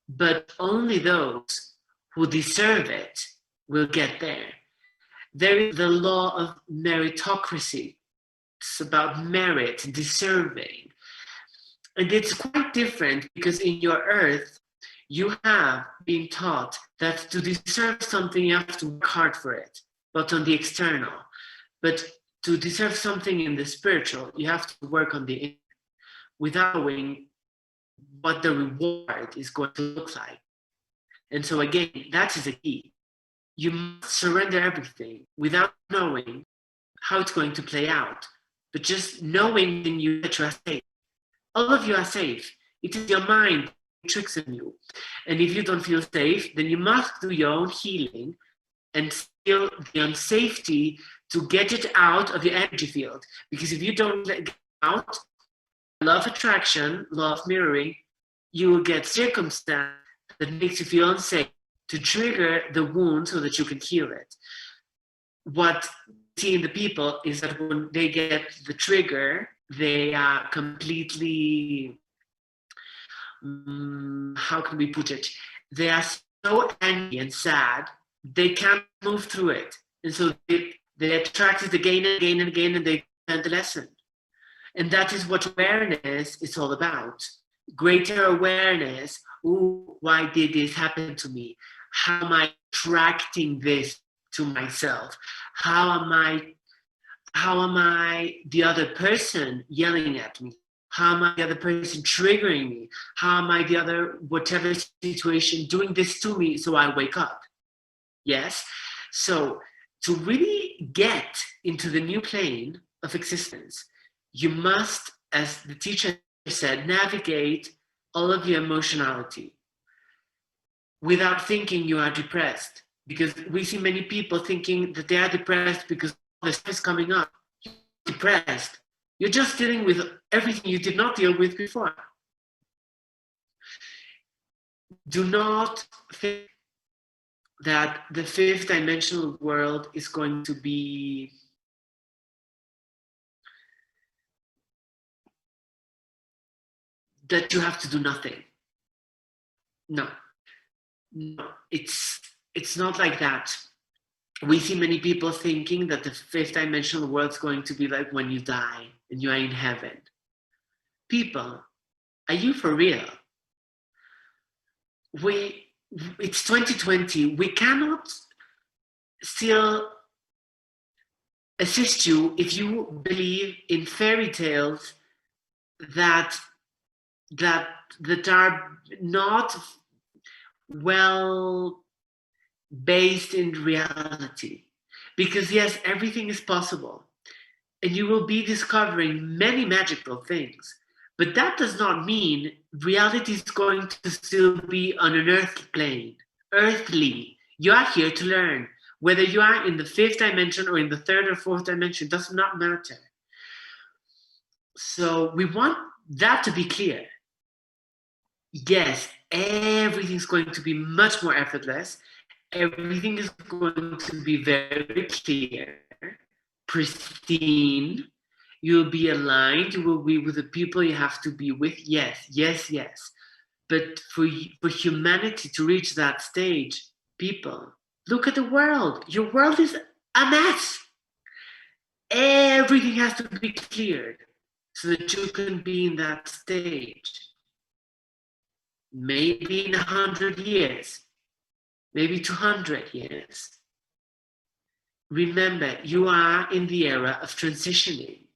But only those who deserve it will get there. There is the law of meritocracy. It's about merit, deserving. And it's quite different because in your earth, you have been taught that to deserve something, you have to work hard for it, but on the external. But to deserve something in the spiritual, you have to work on the inner without knowing what the reward is going to look like. And so again, that is the key. You must surrender everything without knowing how it's going to play out, but just knowing that you are safe. All of you are safe. It is your mind that tricks on you. And if you don't feel safe, then you must do your own healing and feel the unsafety to get it out of your energy field. Because if you don't let it out, law of attraction, law of mirroring, you will get circumstance that makes you feel unsafe to trigger the wound so that you can heal it. What you see in the people is that when they get the trigger, they are completely, how can we put it? They are so angry and sad, they can't move through it. And so they attract it again and again and again, and they learn the lesson. And that is what awareness is all about. Greater awareness. Ooh, why did this happen to me? How am I attracting this to myself? How am I the other person yelling at me? How am I the other person triggering me? How am I the other, whatever situation, doing this to me so I wake up? Yes? So to really get into the new plane of existence, you must, as the teacher said, navigate all of your emotionality without thinking you are depressed. Because we see many people thinking that they are depressed because the stuff is coming up. You're depressed. You're just dealing with everything you did not deal with before. Do not think that the fifth dimensional world is going to be that you have to do nothing. No, it's not like that. We see many people thinking that the fifth dimensional world is going to be like when you die and you are in heaven. People, are you for real? It's 2020. We cannot still assist you if you believe in fairy tales that are not well based in reality. Because yes, everything is possible and you will be discovering many magical things, but that does not mean reality is going to still be on an earthly plane. Earthly. You are here to learn. Whether you are in the fifth dimension or in the third or fourth dimension, does not matter. So we want that to be clear. Yes, everything's going to be much more effortless. Everything is going to be very clear, pristine. You'll be aligned. You will be with the people you have to be with. Yes, yes, yes. But for humanity to reach that stage, people, look at the world. Your world is a mess. Everything has to be cleared so that you can be in that stage. Maybe in 100 years, maybe 200 years. Remember, you are in the era of transitioning.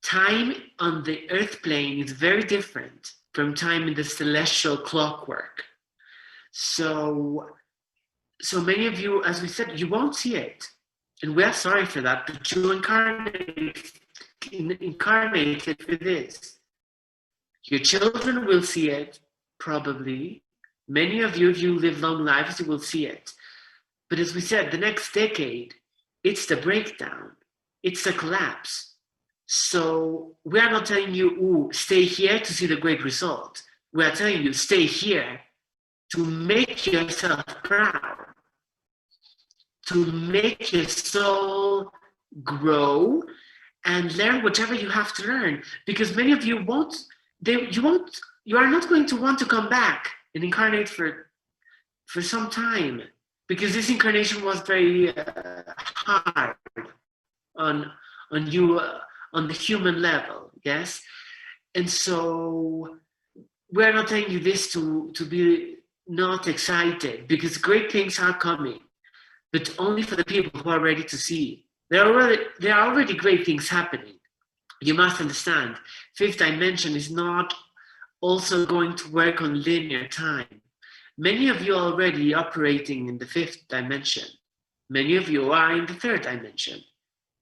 Time on the earth plane is very different from time in the celestial clockwork. So many of you, as we said, you won't see it. And we are sorry for that, but you incarnated for this. Your children will see it, probably. Many of you, if you live long lives, you will see it. But as we said, the next decade, it's the breakdown. It's the collapse. So we are not telling you, ooh, stay here to see the great result. We are telling you, stay here to make yourself proud, to make your soul grow and learn whatever you have to learn. Because many of you you are not going to want to come back and incarnate for some time, because this incarnation was very hard on you on the human level, yes? And so we're not telling you this to be not excited, because great things are coming, but only for the people who are ready to see. There are already great things happening. You must understand, fifth dimension is not also going to work on linear time. Many of you are already operating in the fifth dimension. Many of you are in the third dimension.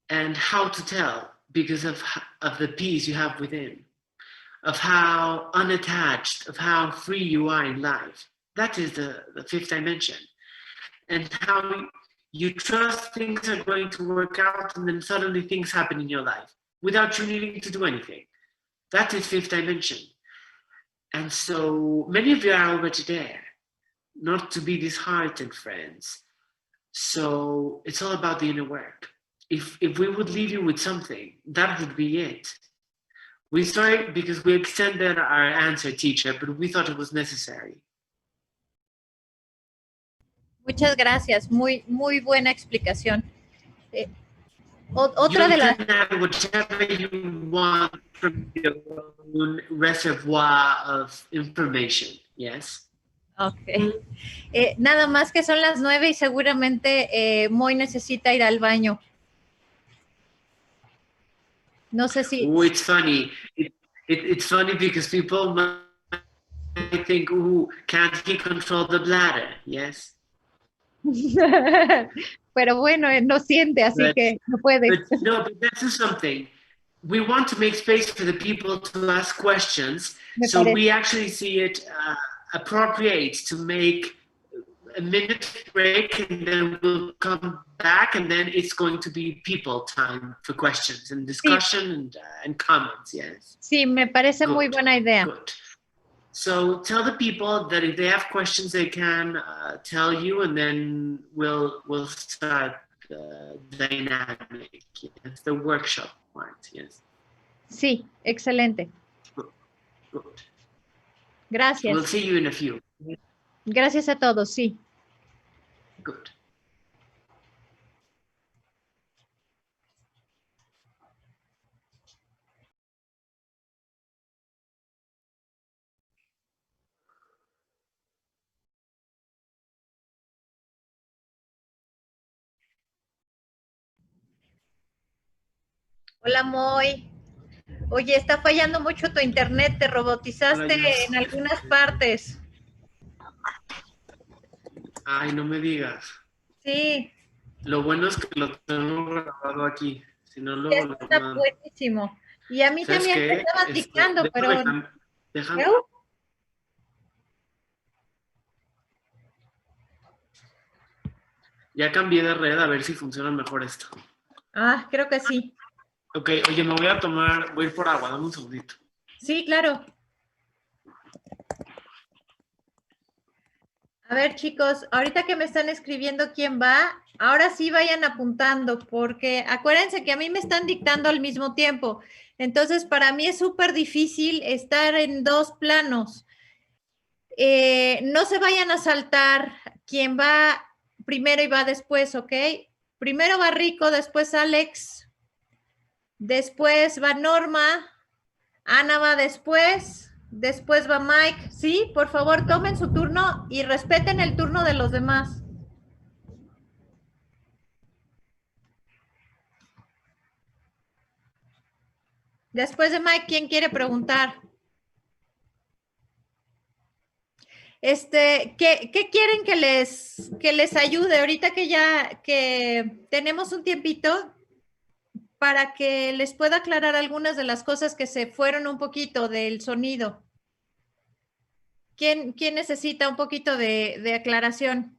And how to tell? Because of the peace you have within, of how unattached, of how free you are in life. That is the fifth dimension. And how you trust things are going to work out, and then suddenly things happen in your life without you needing to do anything. That is fifth dimension. And so many of you are already there, not to be disheartened, friends. So it's all about the inner work. If we would leave you with something, that would be it. We sorry because we extended our answer, teacher, but we thought it was necessary. Muchas gracias, muy buena explicación. Otra de las... can add whatever you want from your own reservoir of information, yes? Ok. Nada más que son las 9 y seguramente Moy necesita ir al baño. No sé si... Oh, it's funny. It's funny because people might think, "Ooh, can't he control the bladder?" Yes. Pero bueno, no siente, así que no puede. But this is something. We want to make space for the people to ask questions, Me so parece. we actually see it appropriate to make a minute break, and then we'll come back, and then it's going to be people time for questions and discussion and comments. Yes. Sí, me parece muy buena idea. Good. So tell the people that if they have questions, they can tell you, and then we'll start the dynamic. Yes, the workshop part. Yes. Sí, excelente. Good. Gracias. We'll see you in a few. Gracias a todos, sí. Good. Hola, Moy. Oye, está fallando mucho tu internet, te robotizaste en algunas partes. Ay, no me digas. Sí. Lo bueno es que lo tengo grabado aquí. Si no, luego lo Está mando. buenísimo. Y a mí ¿Sabes también me qué? estaba dictando, pero... Déjame. Ya cambié de red a ver si funciona mejor esto. Ah, creo que sí. Ok, oye, voy a ir por agua, dame un segundito. Sí, claro. A ver, chicos, ahorita que me están escribiendo quién va, ahora sí vayan apuntando, porque acuérdense que a mí me están dictando al mismo tiempo. Entonces, para mí es súper difícil estar en dos planos. No se vayan a saltar quién va primero y va después, ¿ok? Primero va Rico, después Alex, después va Norma, Ana va después va Mike. Sí, por favor, tomen su turno y respeten el turno de los demás. Después de Mike, ¿quién quiere preguntar? ¿Qué quieren que les ayude? Ahorita que tenemos un tiempito para que les pueda aclarar algunas de las cosas que se fueron un poquito del sonido. ¿Quién necesita un poquito de aclaración?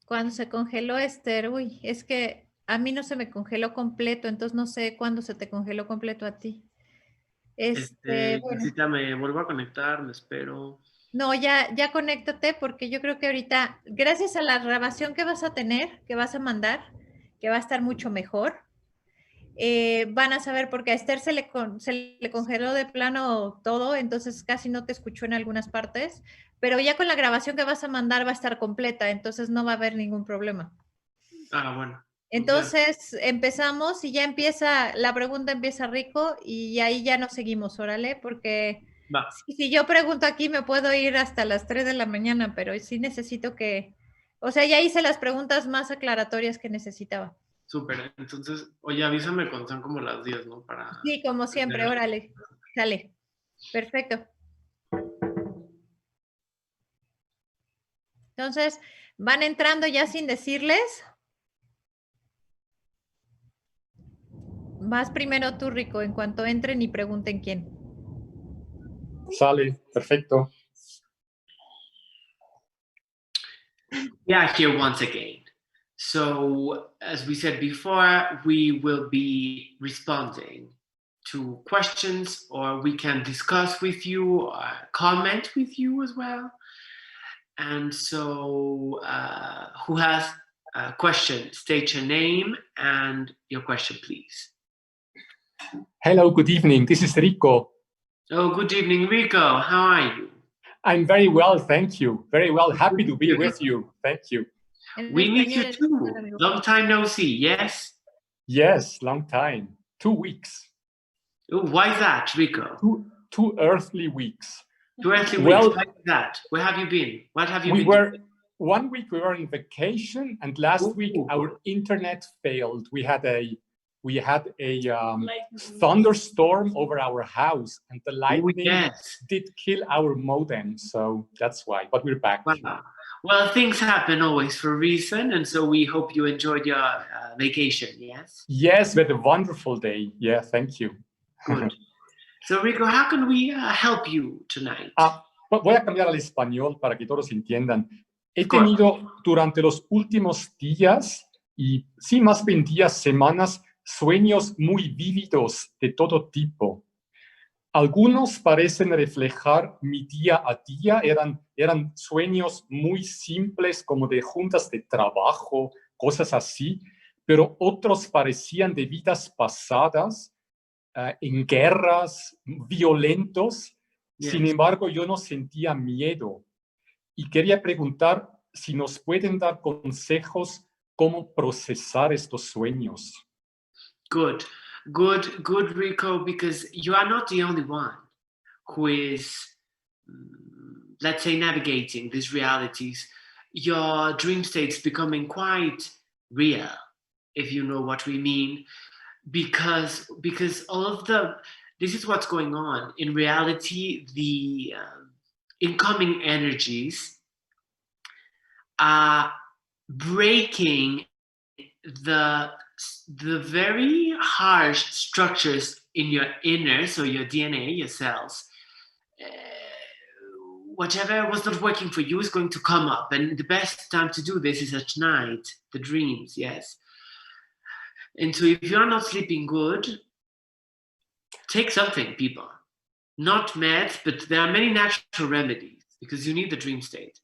Cuando se congeló Esther, uy, es que a mí no se me congeló completo, entonces no sé cuándo se te congeló completo a ti. Bueno. Me vuelvo a conectar, me espero. No, ya conéctate porque yo creo que ahorita, gracias a la grabación que vas a tener, que vas a mandar, que va a estar mucho mejor, van a saber porque a Esther se le congeló de plano todo, entonces casi no te escuchó en algunas partes, pero ya con la grabación que vas a mandar va a estar completa, entonces no va a haber ningún problema. Ah, bueno. Entonces empezamos y ya empieza, la pregunta empieza Rico y ahí ya nos seguimos, órale, porque si yo pregunto aquí me puedo ir hasta las 3 de la mañana, pero sí necesito que, o sea, ya hice las preguntas más aclaratorias que necesitaba. Súper, entonces, oye, avísame cuando sean como las 10, ¿no? Sí, como siempre, órale, sale. Perfecto. Entonces, van entrando ya sin decirles. Vas primero tú, Rico, en cuanto entren y pregunten quién. Sale, perfecto. Yeah, here once again. So, as we said before, we will be responding to questions, or we can discuss with you or comment with you as well. And so, who has a question? State your name and your question, please. Hello, good evening. This is Rico. Oh, good evening, Rico. How are you? I'm very well, thank you. Very well. Happy to be with you. Thank you. We miss you too. Long time no see, yes? Yes, long time. 2 weeks. Oh, why is that, Rico? Two earthly weeks. 2 earthly Well, weeks. Why is that? Where have you been? What have you been doing? 1 week we were on vacation, and last week our internet failed. We had a thunderstorm over our house, and the lightning did kill our modem. So that's why. But we're back. Wow. Well, things happen always for a reason, and so we hope you enjoyed your vacation. Yes. Yes, we had a wonderful day. Yeah, thank you. Good. So, Rico, how can we help you tonight? Voy a cambiar al español para que todos entiendan. He tenido durante los últimos días, y sí, más bien días, semanas, sueños muy vívidos de todo tipo. Algunos parecen reflejar mi día a día, eran sueños muy simples como de juntas de trabajo, cosas así, pero otros parecían de vidas pasadas, en guerras, violentos. Sin embargo, yo no sentía miedo. Y quería preguntar si nos pueden dar consejos cómo procesar estos sueños. Good, Rico, because you are not the only one who is, let's say, navigating these realities. Your dream state's becoming quite real, if you know what we mean, because all of this is what's going on. In reality, the incoming energies are breaking the very harsh structures in your inner, so your DNA, your cells. Whatever was not working for you is going to come up, and the best time to do this is at night, the dreams, yes. And so if you're not sleeping good, take something, people. Not meds, but there are many natural remedies, because you need the dream state.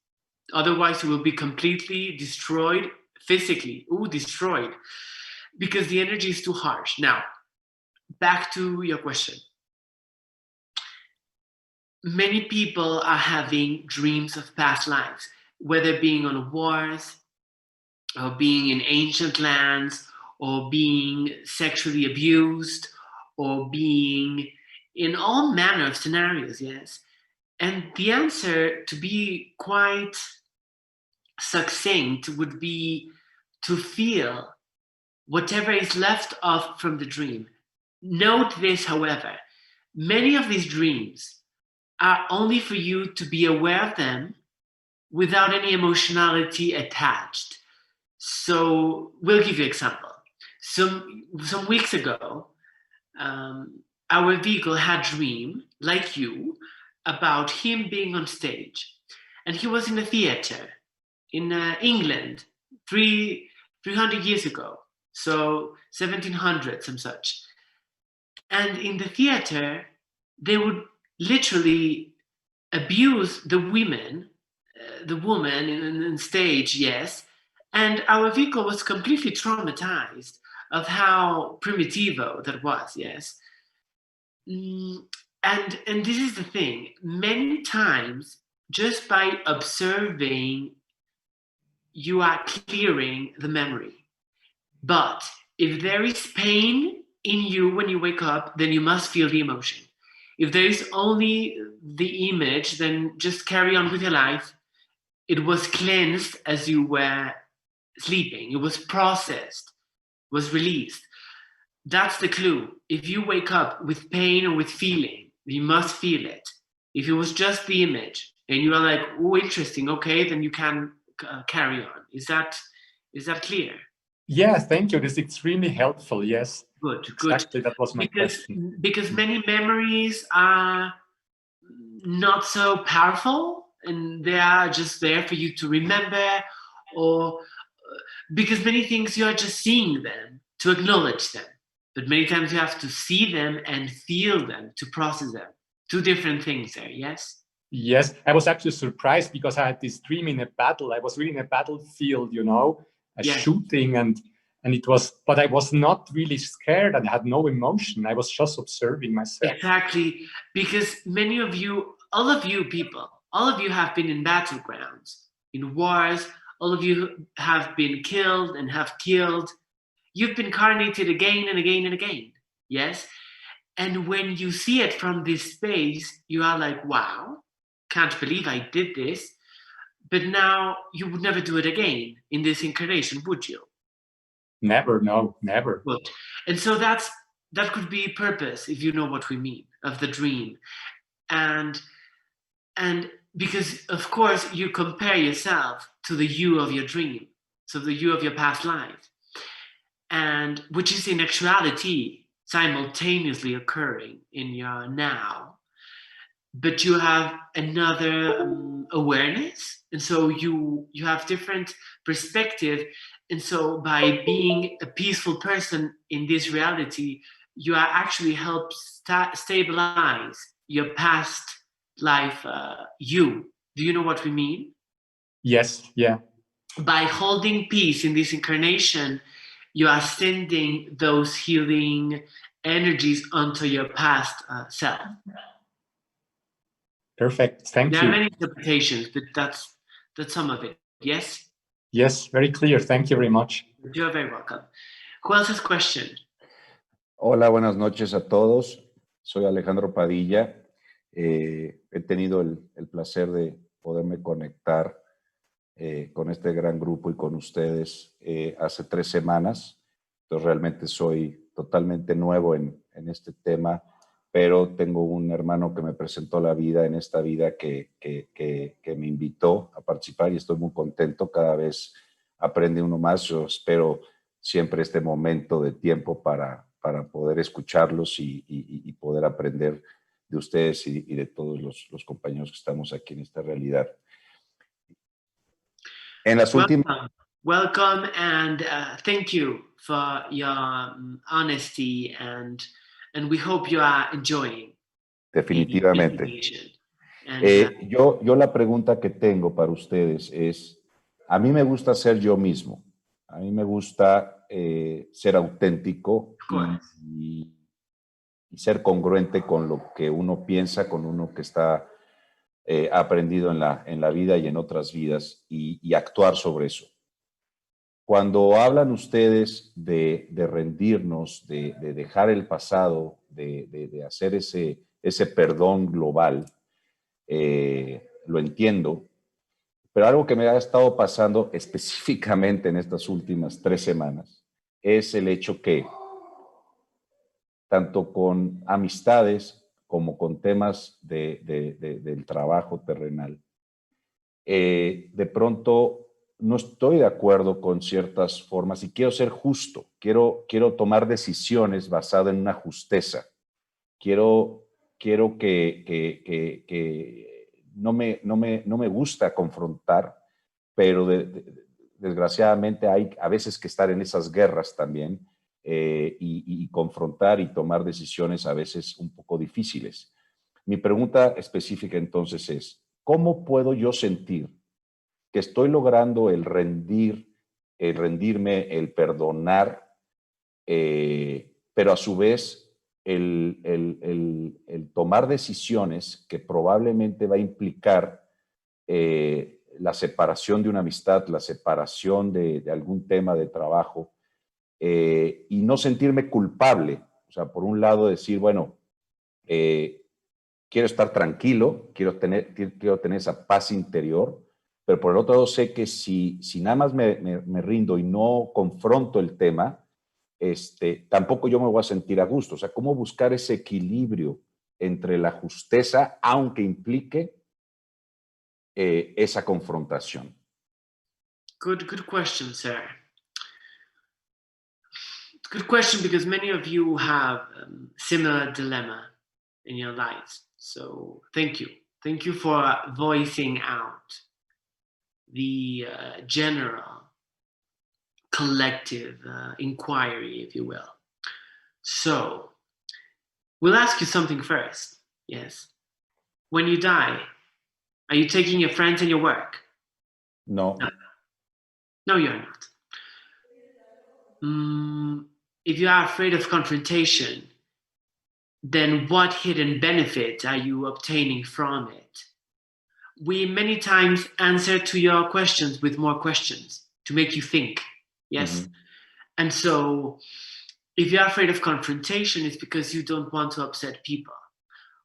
Otherwise, you will be completely destroyed physically. Destroyed. Because the energy is too harsh. Now, back to your question. Many people are having dreams of past lives, whether being on wars, or being in ancient lands, or being sexually abused, or being in all manner of scenarios, yes? And the answer, to be quite succinct, would be to feel whatever is left of from the dream. Note this, however, many of these dreams are only for you to be aware of them without any emotionality attached. So we'll give you an example. Some weeks ago, our vehicle had a dream, like you, about him being on stage. And he was in a theater in England 300 years ago. So 1700, some such. And in the theater, they would literally abuse the women, the woman on stage, yes. And our vehicle was completely traumatized of how primitivo that was, yes. And this is the thing. Many times, just by observing, you are clearing the memory. But if there is pain in you when you wake up, then you must feel the emotion. If there is only the image, then just carry on with your life. It was cleansed as you were sleeping. It was processed, was released. That's the clue. If you wake up with pain or with feeling, you must feel it. If it was just the image and you are like, oh, interesting, okay, then you can carry on. Is that clear? Yeah, thank you. This is extremely helpful. Yes. Good. Exactly, that was my question. Because many memories are not so powerful, and they are just there for you to remember, or Because many things you are just seeing them to acknowledge them, but many times you have to see them and feel them to process them. Two different things there, yes? Yes, I was actually surprised because I had this dream in a battle. I was really in a battlefield, you know, shooting, and it was, but I was not really scared and had no emotion. I was just observing myself. Exactly, because many of you, all of you people, all of you have been in battlegrounds, in wars, all of you have been killed and have killed. You've been incarnated again and again and again, yes? And when you see it from this space, you are like, wow, can't believe I did this. But now you would never do it again in this incarnation, would you? Never, no, never. Good. And so that could be purpose, if you know what we mean, of the dream. And because, of course, you compare yourself to the you of your dream, so the you of your past life, and which is in actuality simultaneously occurring in your now, but you have another awareness, and so you have different perspective, and so by being a peaceful person in this reality, you are actually help stabilize your past life you. Do you know what we mean? Yes, yeah. By holding peace in this incarnation, you are sending those healing energies onto your past self. Perfect. Thank you. There are many interpretations, but that's some of it. Yes? Yes, very clear. Thank you very much. You're very welcome. Who else has question? Hola, buenas noches a todos. Soy Alejandro Padilla. He tenido el placer de poderme conectar con este gran grupo y con ustedes hace 3 semanas. Entonces realmente soy totalmente nuevo en este tema, pero tengo un hermano que me presentó la vida en esta vida que me invitó a participar y estoy muy contento. Cada vez aprende uno más. Yo espero siempre este momento de tiempo para poder escucharlos y poder aprender de ustedes y de todos los compañeros que estamos aquí en esta realidad. En las últimas... Welcome, and thank you for your honesty, and we hope you are enjoying. Definitivamente. Yo la pregunta que tengo para ustedes es, a mí me gusta ser yo mismo, a mí me gusta ser auténtico y ser congruente con lo que uno piensa, con uno que está aprendido en la vida y en otras vidas y actuar sobre eso. Cuando hablan ustedes de rendirnos, de dejar el pasado, de hacer ese perdón global, lo entiendo, pero algo que me ha estado pasando específicamente en estas últimas 3 semanas es el hecho que tanto con amistades como con temas del trabajo terrenal, de pronto no estoy de acuerdo con ciertas formas y quiero ser justo, quiero tomar decisiones basadas en una justeza. Quiero que no me gusta confrontar, pero desgraciadamente hay a veces que estar en esas guerras también y confrontar y tomar decisiones a veces un poco difíciles. Mi pregunta específica entonces es, ¿cómo puedo yo sentir que estoy logrando el rendirme, el perdonar, pero a su vez el tomar decisiones que probablemente va a implicar la separación de una amistad, la separación de algún tema de trabajo, y no sentirme culpable? O sea, por un lado decir, bueno, quiero estar tranquilo, quiero tener esa paz interior, pero por el otro lado sé que si nada más me rindo y no confronto el tema, tampoco yo me voy a sentir a gusto. O sea, ¿cómo buscar ese equilibrio entre la justeza, aunque implique esa confrontación? Good question, sir. Good question, because many of you have similar dilemma in your lives. So thank you. Thank you for voicing out the general collective inquiry, if you will. So, we'll ask you something first, yes? When you die, are you taking your friends and your work? No. No, you're not. If you are afraid of confrontation, then what hidden benefits are you obtaining from it? We many times answer to your questions with more questions to make you think, yes? Mhm. And so, if you're afraid of confrontation, it's because you don't want to upset people,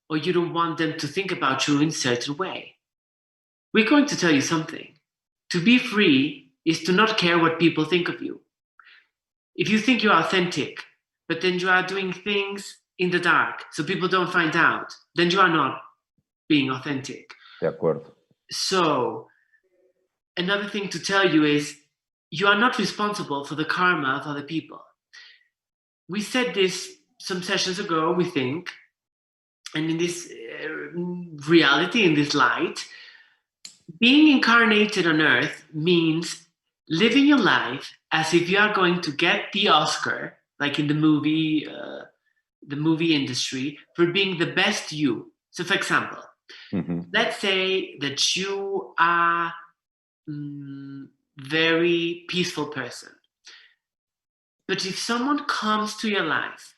or you don't want them to think about you in a certain way. We're going to tell you something. To be free is to not care what people think of you. If you think you're authentic, but then you are doing things in the dark so people don't find out, then you are not being authentic. De acuerdo. So, another thing to tell you is you are not responsible for the karma of other people. We said this some sessions ago, we think, and in this reality, in this light, being incarnated on Earth means living your life as if you are going to get the Oscar, like in the movie industry, for being the best you. So, for example, let's say that you are very peaceful person, but if someone comes to your life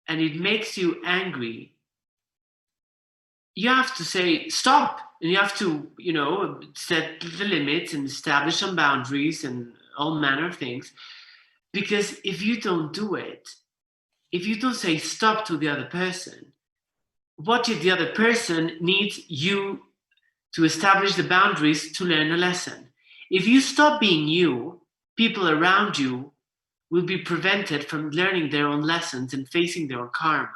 and it makes you angry, you have to say stop, and you have to, set the limits and establish some boundaries and all manner of things. Because if you don't do it, if you don't say stop to the other person, what if the other person needs you to establish the boundaries to learn a lesson? If you stop being you, people around you will be prevented from learning their own lessons and facing their own karma.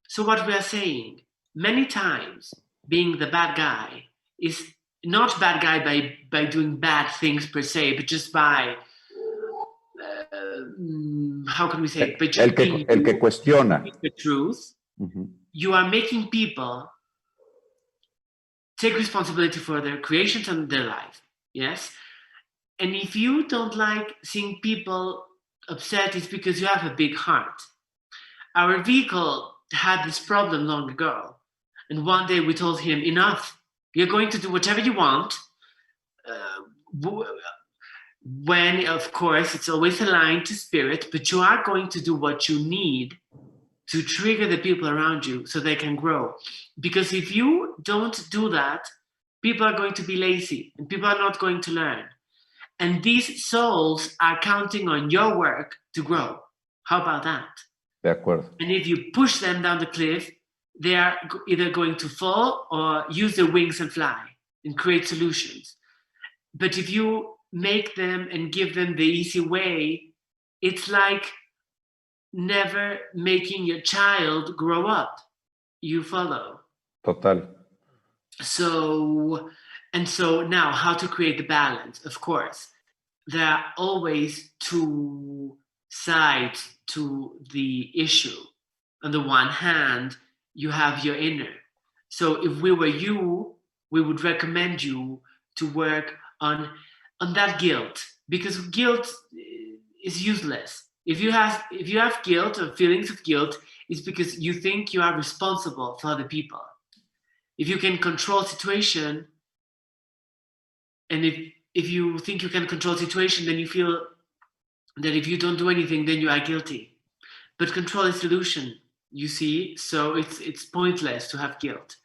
So what we are saying, many times being the bad guy is not bad guy by doing bad things per se, but just by, how can we say it? By just el que cuestiona. The truth. You are making people take responsibility for their creations and their life, yes? And if you don't like seeing people upset, it's because you have a big heart. Our vehicle had this problem long ago. And one day we told him, enough, you're going to do whatever you want. When, of course, it's always aligned to spirit, but you are going to do what you need to trigger the people around you so they can grow. Because if you don't do that, people are going to be lazy and people are not going to learn. And these souls are counting on your work to grow. How about that? De acuerdo. And if you push them down the cliff, they are either going to fall or use their wings and fly and create solutions. But if you make them and give them the easy way, it's like never making your child grow up. You follow? Total. So now how to create the balance? Of course, there are always two sides to the issue. On the one hand, you have your inner. So if we were you, we would recommend you to work on that guilt, because guilt is useless. If you have guilt or feelings of guilt, it's because you think you are responsible for other people. If you can control situation, and if you think you can control situation, then you feel that if you don't do anything, then you are guilty. But control is illusion, you see, so it's pointless to have guilt.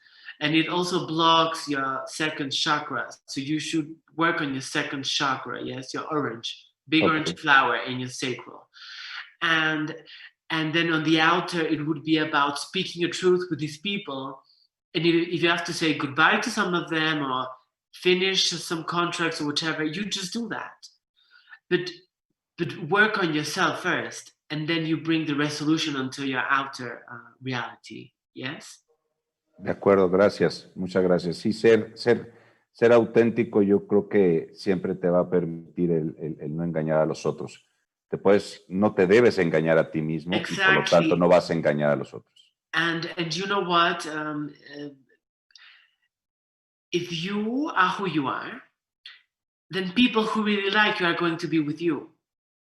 And it also blocks your second chakra. So you should work on your second chakra, yes, your orange, big orange flower in your sacral. And then on the outer, it would be about speaking your truth with these people. And if you have to say goodbye to some of them or finish some contracts or whatever, you just do that. But work on yourself first, and then you bring the resolution onto your outer reality. Yes? De acuerdo, gracias. Muchas gracias. Sí, ser auténtico yo creo que siempre te va a permitir el no engañar a los otros. No te debes engañar a ti mismo, y por lo tanto no vas a engañar a los otros. And you know what? If you are who you are, then people who really like you are going to be with you.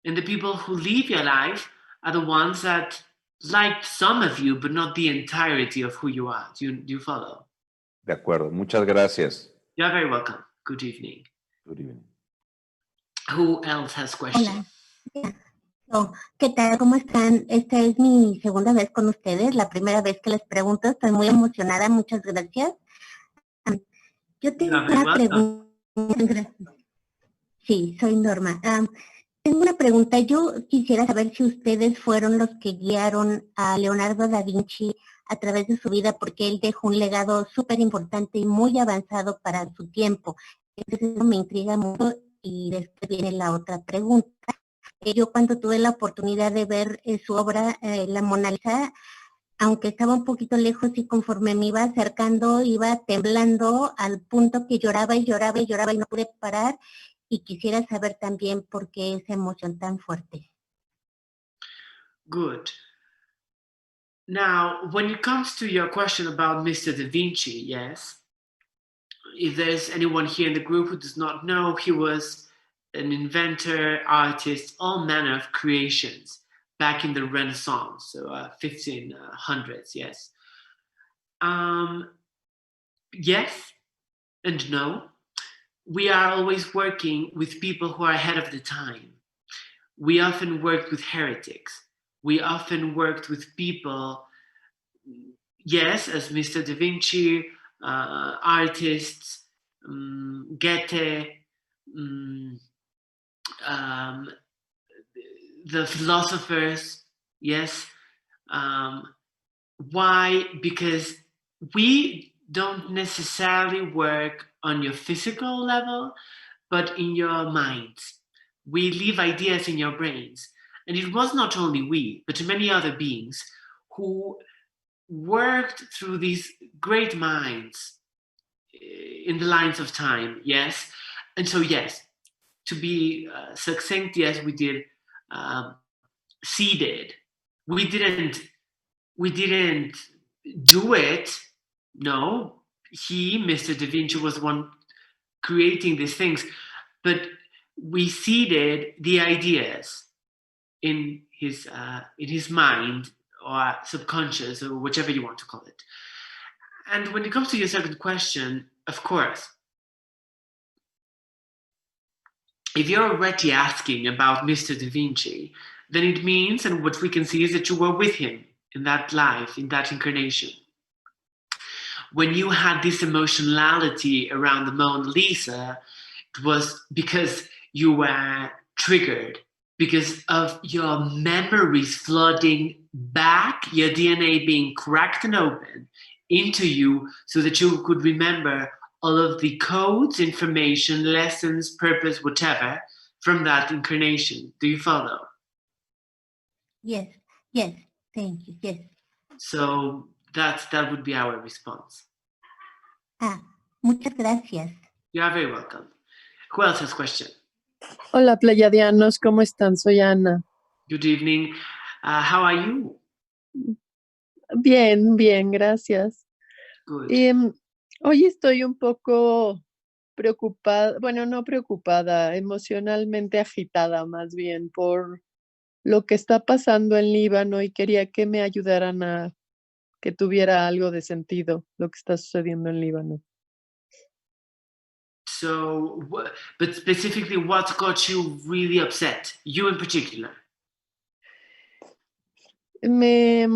And the people who leave your life are the ones that like some of you, but not the entirety of who you are. Do you follow? De acuerdo. Muchas gracias. You're very welcome. Good evening. Good evening. Who else has questions? Hola. Oh, ¿qué tal? ¿Cómo están? Esta es mi segunda vez con ustedes, la primera vez que les pregunto. Estoy muy emocionada, muchas gracias. Yo tengo una pregunta. Sí, soy Norma. Tengo una pregunta. Yo quisiera saber si ustedes fueron los que guiaron a Leonardo da Vinci a través de su vida, porque él dejó un legado súper importante y muy avanzado para su tiempo. Entonces eso me intriga mucho y después viene la otra pregunta. Yo cuando tuve la oportunidad de ver su obra, la Mona Lisa, aunque estaba un poquito lejos y conforme me iba acercando, iba temblando al punto que lloraba y lloraba y lloraba y no pude parar. Y quisiera saber también por qué esa emoción tan fuerte. Good. Now, when it comes to your question about Mr. Da Vinci, yes, if there's anyone here in the group who does not know, he was an inventor, artist, all manner of creations back in the Renaissance, so 1500s, yes. Yes and no. We are always working with people who are ahead of the time. We often worked with heretics. We often worked with people, yes, as Mr. Da Vinci, artists, Goethe, the philosophers, yes. Why? Because we don't necessarily work on your physical level, but in your minds. We leave ideas in your brains. And it was not only we, but many other beings who worked through these great minds in the lines of time, yes? And so, yes, to be succinct, yes, we did seeded. We didn't do it. No, Mr. Da Vinci was one creating these things, but we seeded the ideas in his mind or subconscious or whichever you want to call it. And when it comes to your second question, of course, if you're already asking about Mr. Da Vinci, then it means, and what we can see is that you were with him in that life, in that incarnation. When you had this emotionality around the Mona Lisa, it was because you were triggered, because of your memories flooding back, your DNA being cracked and open into you so that you could remember all of the codes, information, lessons, purpose, whatever, from that incarnation. Do you follow? Yes, thank you, yes. So that would be our response. Muchas gracias. You are very welcome. Who else has a question? Hola, Pleyadianos, ¿cómo están? Soy Ana. Good evening. How are you? Bien, gracias. Good. Hoy estoy un poco preocupada, bueno, no preocupada, emocionalmente agitada más bien por lo que está pasando en Líbano y quería que me ayudaran a que tuviera algo de sentido lo que está sucediendo en Líbano. So, but specifically, what got you really upset? You in particular? Me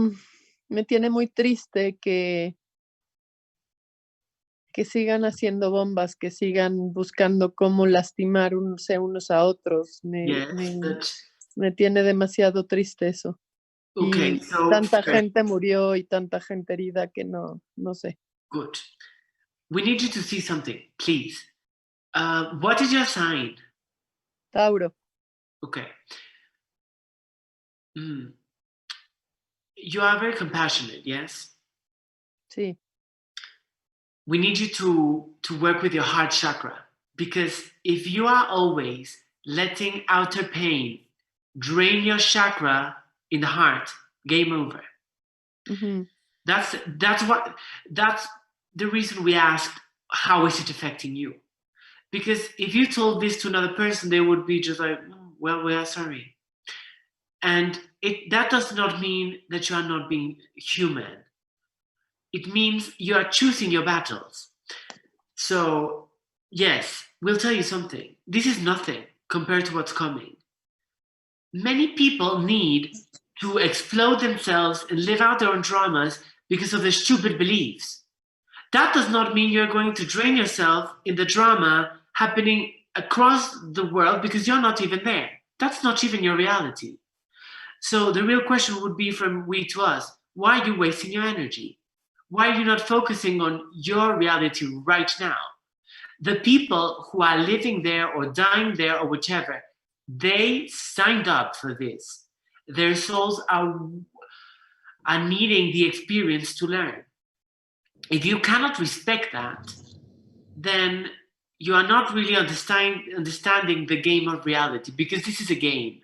tiene muy triste que sigan haciendo bombas, que sigan buscando cómo lastimar unos a otros. Me tiene demasiado triste eso. Okay, y so tanta gente murió y tanta gente herida que no sé. Good. We need you to see something, please. What is your sign? Tauro. Okay. You are very compassionate, yes? Sí. We need you to work with your heart chakra, because if you are always letting outer pain drain your chakra in the heart, game over. Mm-hmm. That's the reason we asked, how is it affecting you? Because if you told this to another person, they would be just like, well, we are sorry. And that does not mean that you are not being human. It means you are choosing your battles. So, yes, we'll tell you something. This is nothing compared to what's coming. Many people need to explode themselves and live out their own dramas because of their stupid beliefs. That does not mean you're going to drain yourself in the drama happening across the world because you're not even there. That's not even your reality. So the real question would be from we to us, why are you wasting your energy? Why are you not focusing on your reality right now? The people who are living there or dying there or whichever, they signed up for this. Their souls are needing the experience to learn. If you cannot respect that, then you are not really understanding the game of reality, because this is a game.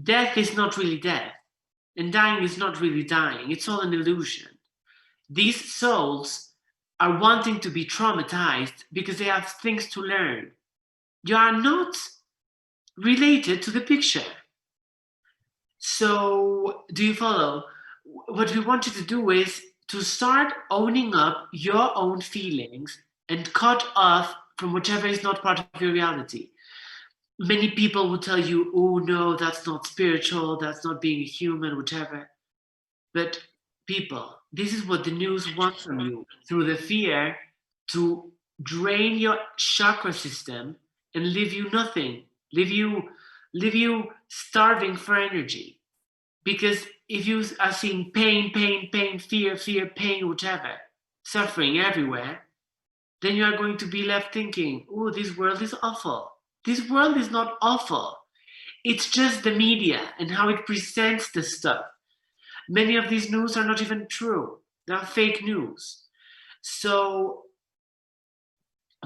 Death is not really death, and dying is not really dying. It's all an illusion. These souls are wanting to be traumatized because they have things to learn. You are not related to the picture. So, do you follow? What we want you to do is to start owning up your own feelings and cut off from whichever is not part of your reality. Many people will tell you, oh no, that's not spiritual, that's not being a human, whichever. But people, this is what the news wants from you, through the fear, to drain your chakra system and leave you nothing, leave you starving for energy. Because if you are seeing pain, fear, pain, whichever, suffering everywhere, then you are going to be left thinking, oh, this world is awful. This world is not awful. It's just the media and how it presents the stuff. Many of these news are not even true. They are fake news. So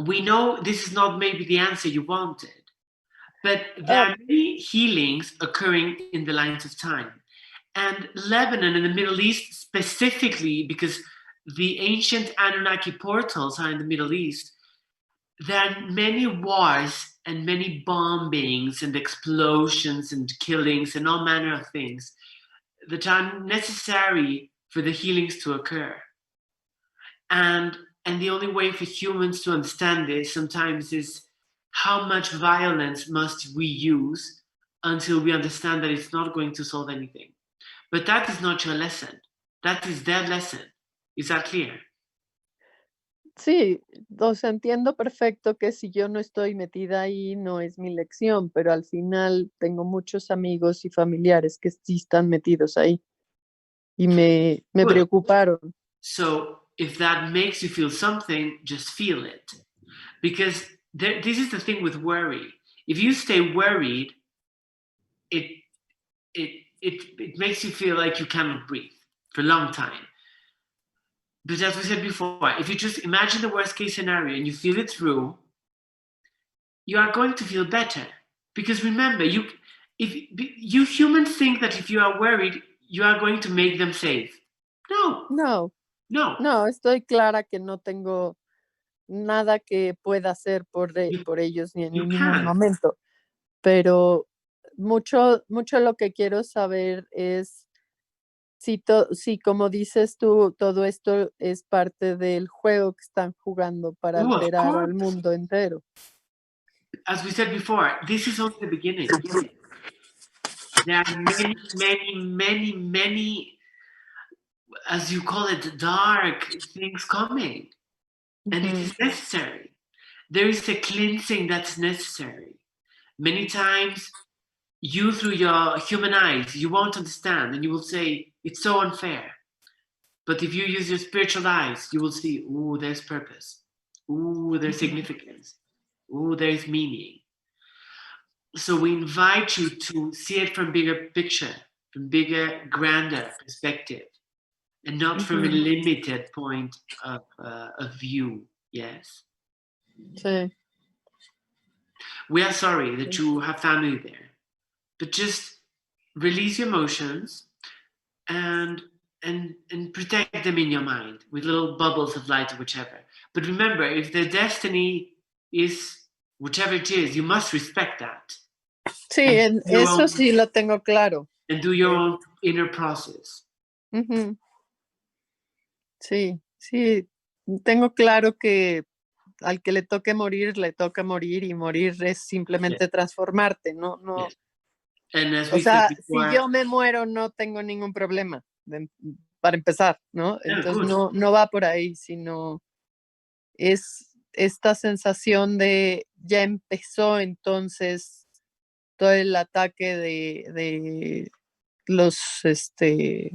we know this is not maybe the answer you wanted, but there are many healings occurring in the lines of time. And Lebanon and the Middle East specifically, because the ancient Anunaki portals are in the Middle East, there are many wars and many bombings and explosions and killings and all manner of things that are necessary for the healings to occur. And the only way for humans to understand this sometimes is how much violence must we use until we understand that it's not going to solve anything. But that is not your lesson. That is their lesson. Is that clear? Sí, o sea, entiendo perfecto que si yo no estoy metida ahí no es mi lección, pero al final tengo muchos amigos y familiares que sí están metidos ahí y me preocuparon. So if that makes you feel something, just feel it. Because this is the thing with worry. If you stay worried, it makes you feel like you cannot breathe for a long time. But as we said before, if you just imagine the worst case scenario and you feel it through, you are going to feel better. Because remember, you humans think that if you are worried, you are going to make them safe. No, estoy clara que no tengo nada que pueda hacer por ellos ni en ningún momento. Pero mucho lo que quiero saber es si como dices tú, todo esto es parte del juego que están jugando para alterar al mundo entero. As we said before, this is only the beginning. There are many, as you call it, dark things coming. And it is necessary. There is a cleansing that's necessary. Many times, you, through your human eyes, you won't understand and you will say, it's so unfair. But if you use your spiritual eyes, you will see, ooh, there's purpose. Ooh, there's significance. Ooh, there's meaning. So we invite you to see it from bigger picture, from bigger, grander perspective, and not from a limited point of view. Yes. Sí. We are sorry that you have family there, but just release your emotions and protect them in your mind with little bubbles of light or whichever. But remember, if their destiny is whichever it is, you must respect that. Sí, Your eso own- sí lo tengo claro. And do your own inner process. Ujú. Sí, sí, tengo claro que al que le toque morir y morir es simplemente transformarte, no, no. Yes. And as O we said sea, si before, yo me muero no tengo ningún problema, para empezar, ¿no? Yeah, Entonces good. no va por ahí, sino es esta sensación de ya empezó entonces todo el ataque de los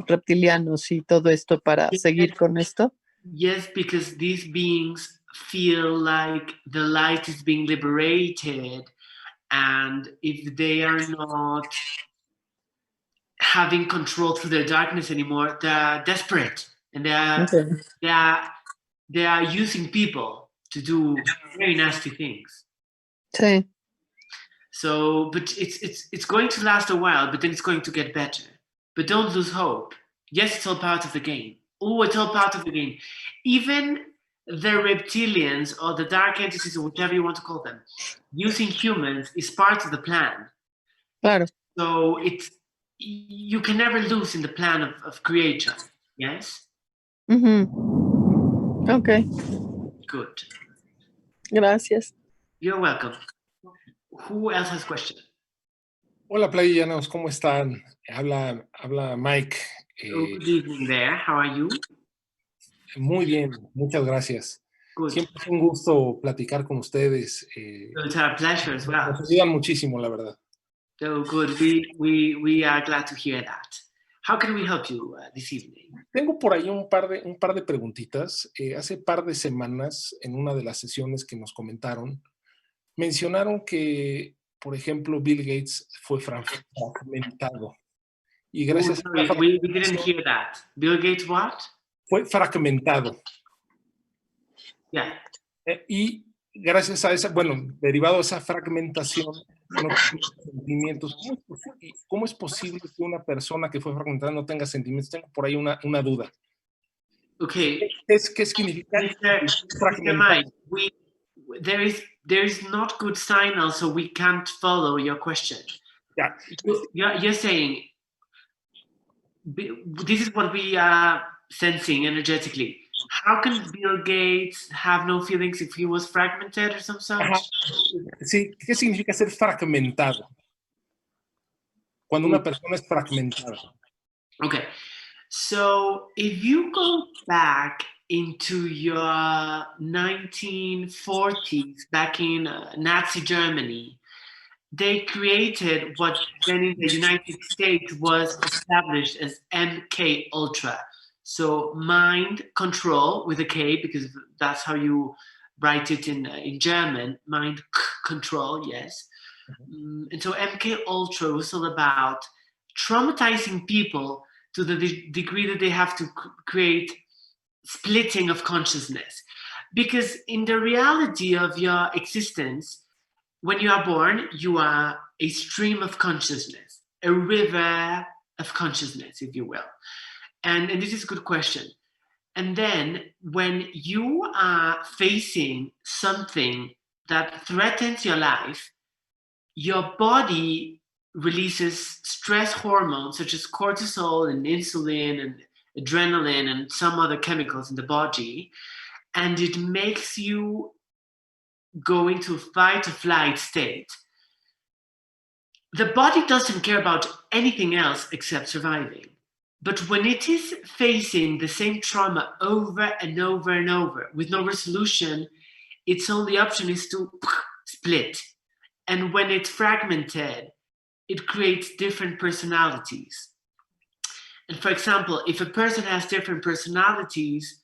reptilianos y todo esto para seguir con esto. Yes, because these beings feel like the light is being liberated, and if they are not having control through their darkness anymore, they're desperate, and they are using people to do very nasty things. Sí. So, but it's going to last a while, but then it's going to get better. But don't lose hope. Yes, it's all part of the game. Oh, it's all part of the game. Even the reptilians or the dark entities or whatever you want to call them, using humans is part of the plan. Claro. So you can never lose in the plan of creation. Yes? Ok, Good. gracias. You're welcome. Who else has questions? Hola, Pleyadianos, ¿cómo están? Habla Mike. Good evening there. How are you? Muy bien, muchas gracias. Good. Siempre es un gusto platicar con ustedes. It's our pleasure as well. Nos ayudan muchísimo, la verdad. So good. We are glad to hear that. How can we help you this evening? Tengo por ahí un par de preguntitas. Hace par de semanas, en una de las sesiones que nos comentaron, mencionaron que, por ejemplo, Bill Gates fue fragmentado. Y gracias sorry, a la we didn't hear that. Bill Gates what? fue fragmentado. Yeah. Y gracias a esa, bueno, derivado de esa fragmentación, no tiene sentimientos. ¿Cómo es posible que una persona que fue fragmentada no tenga sentimientos? Tengo por ahí una duda. Okay. ¿Qué significa Mr. fragmentado? Mike, there is not good signal, so we can't follow your question. Yeah. You're saying this is what we are sensing energetically. How can Bill Gates have no feelings if he was fragmented or some such? Ajá. Sí, ¿qué significa ser fragmentado? Cuando una persona es fragmentada. Okay, so if you go back into your 1940s, back in Nazi Germany, they created what then in the United States was established as MK Ultra. So mind control with a K, because that's how you write it in German, mind control, yes. And so MK Ultra was all about traumatizing people to the degree that they have to create splitting of consciousness. Because in the reality of your existence, when you are born, you are a stream of consciousness, a river of consciousness, if you will. And this is a good question. And then when you are facing something that threatens your life, your body releases stress hormones such as cortisol and insulin and adrenaline and some other chemicals in the body, and it makes you go into a fight or flight state. The body doesn't care about anything else except surviving. But when it is facing the same trauma over and over and over with no resolution, its only option is to split. And when it's fragmented, it creates different personalities. And for example, if a person has different personalities,